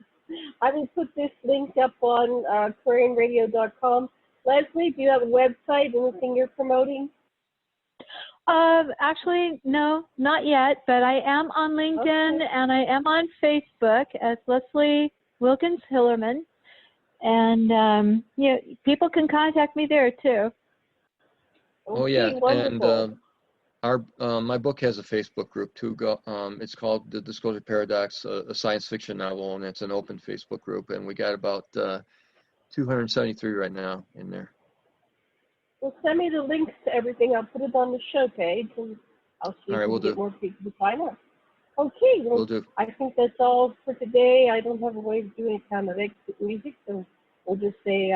I will put this link up on QuarionRadio.com. Leslie, do you have a website, anything you're promoting? Actually, no, not yet, but I am on LinkedIn and I am on Facebook as Leslie Wilkins Hillerman. And people can contact me there too. Oh yeah, wonderful. And my book has a Facebook group too. It's called The Disclosure Paradox, a science fiction novel, and it's an open Facebook group. And we got about 273 right now in there. Well, send me the links to everything. I'll put it on the show page, and I'll see if we can get more people to sign up. Okay, well, we'll do. I think that's all for today. I don't have a way of doing kind of exit music, so we'll just say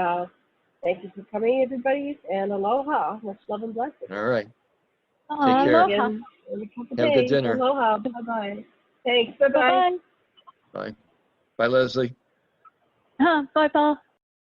thank you for coming, everybody, and aloha. Much love and blessings. All right. Take care. Aloha. Have a good dinner. Aloha. Bye-bye. Thanks. Bye-bye. Bye. Bye, Leslie. Bye, Paul.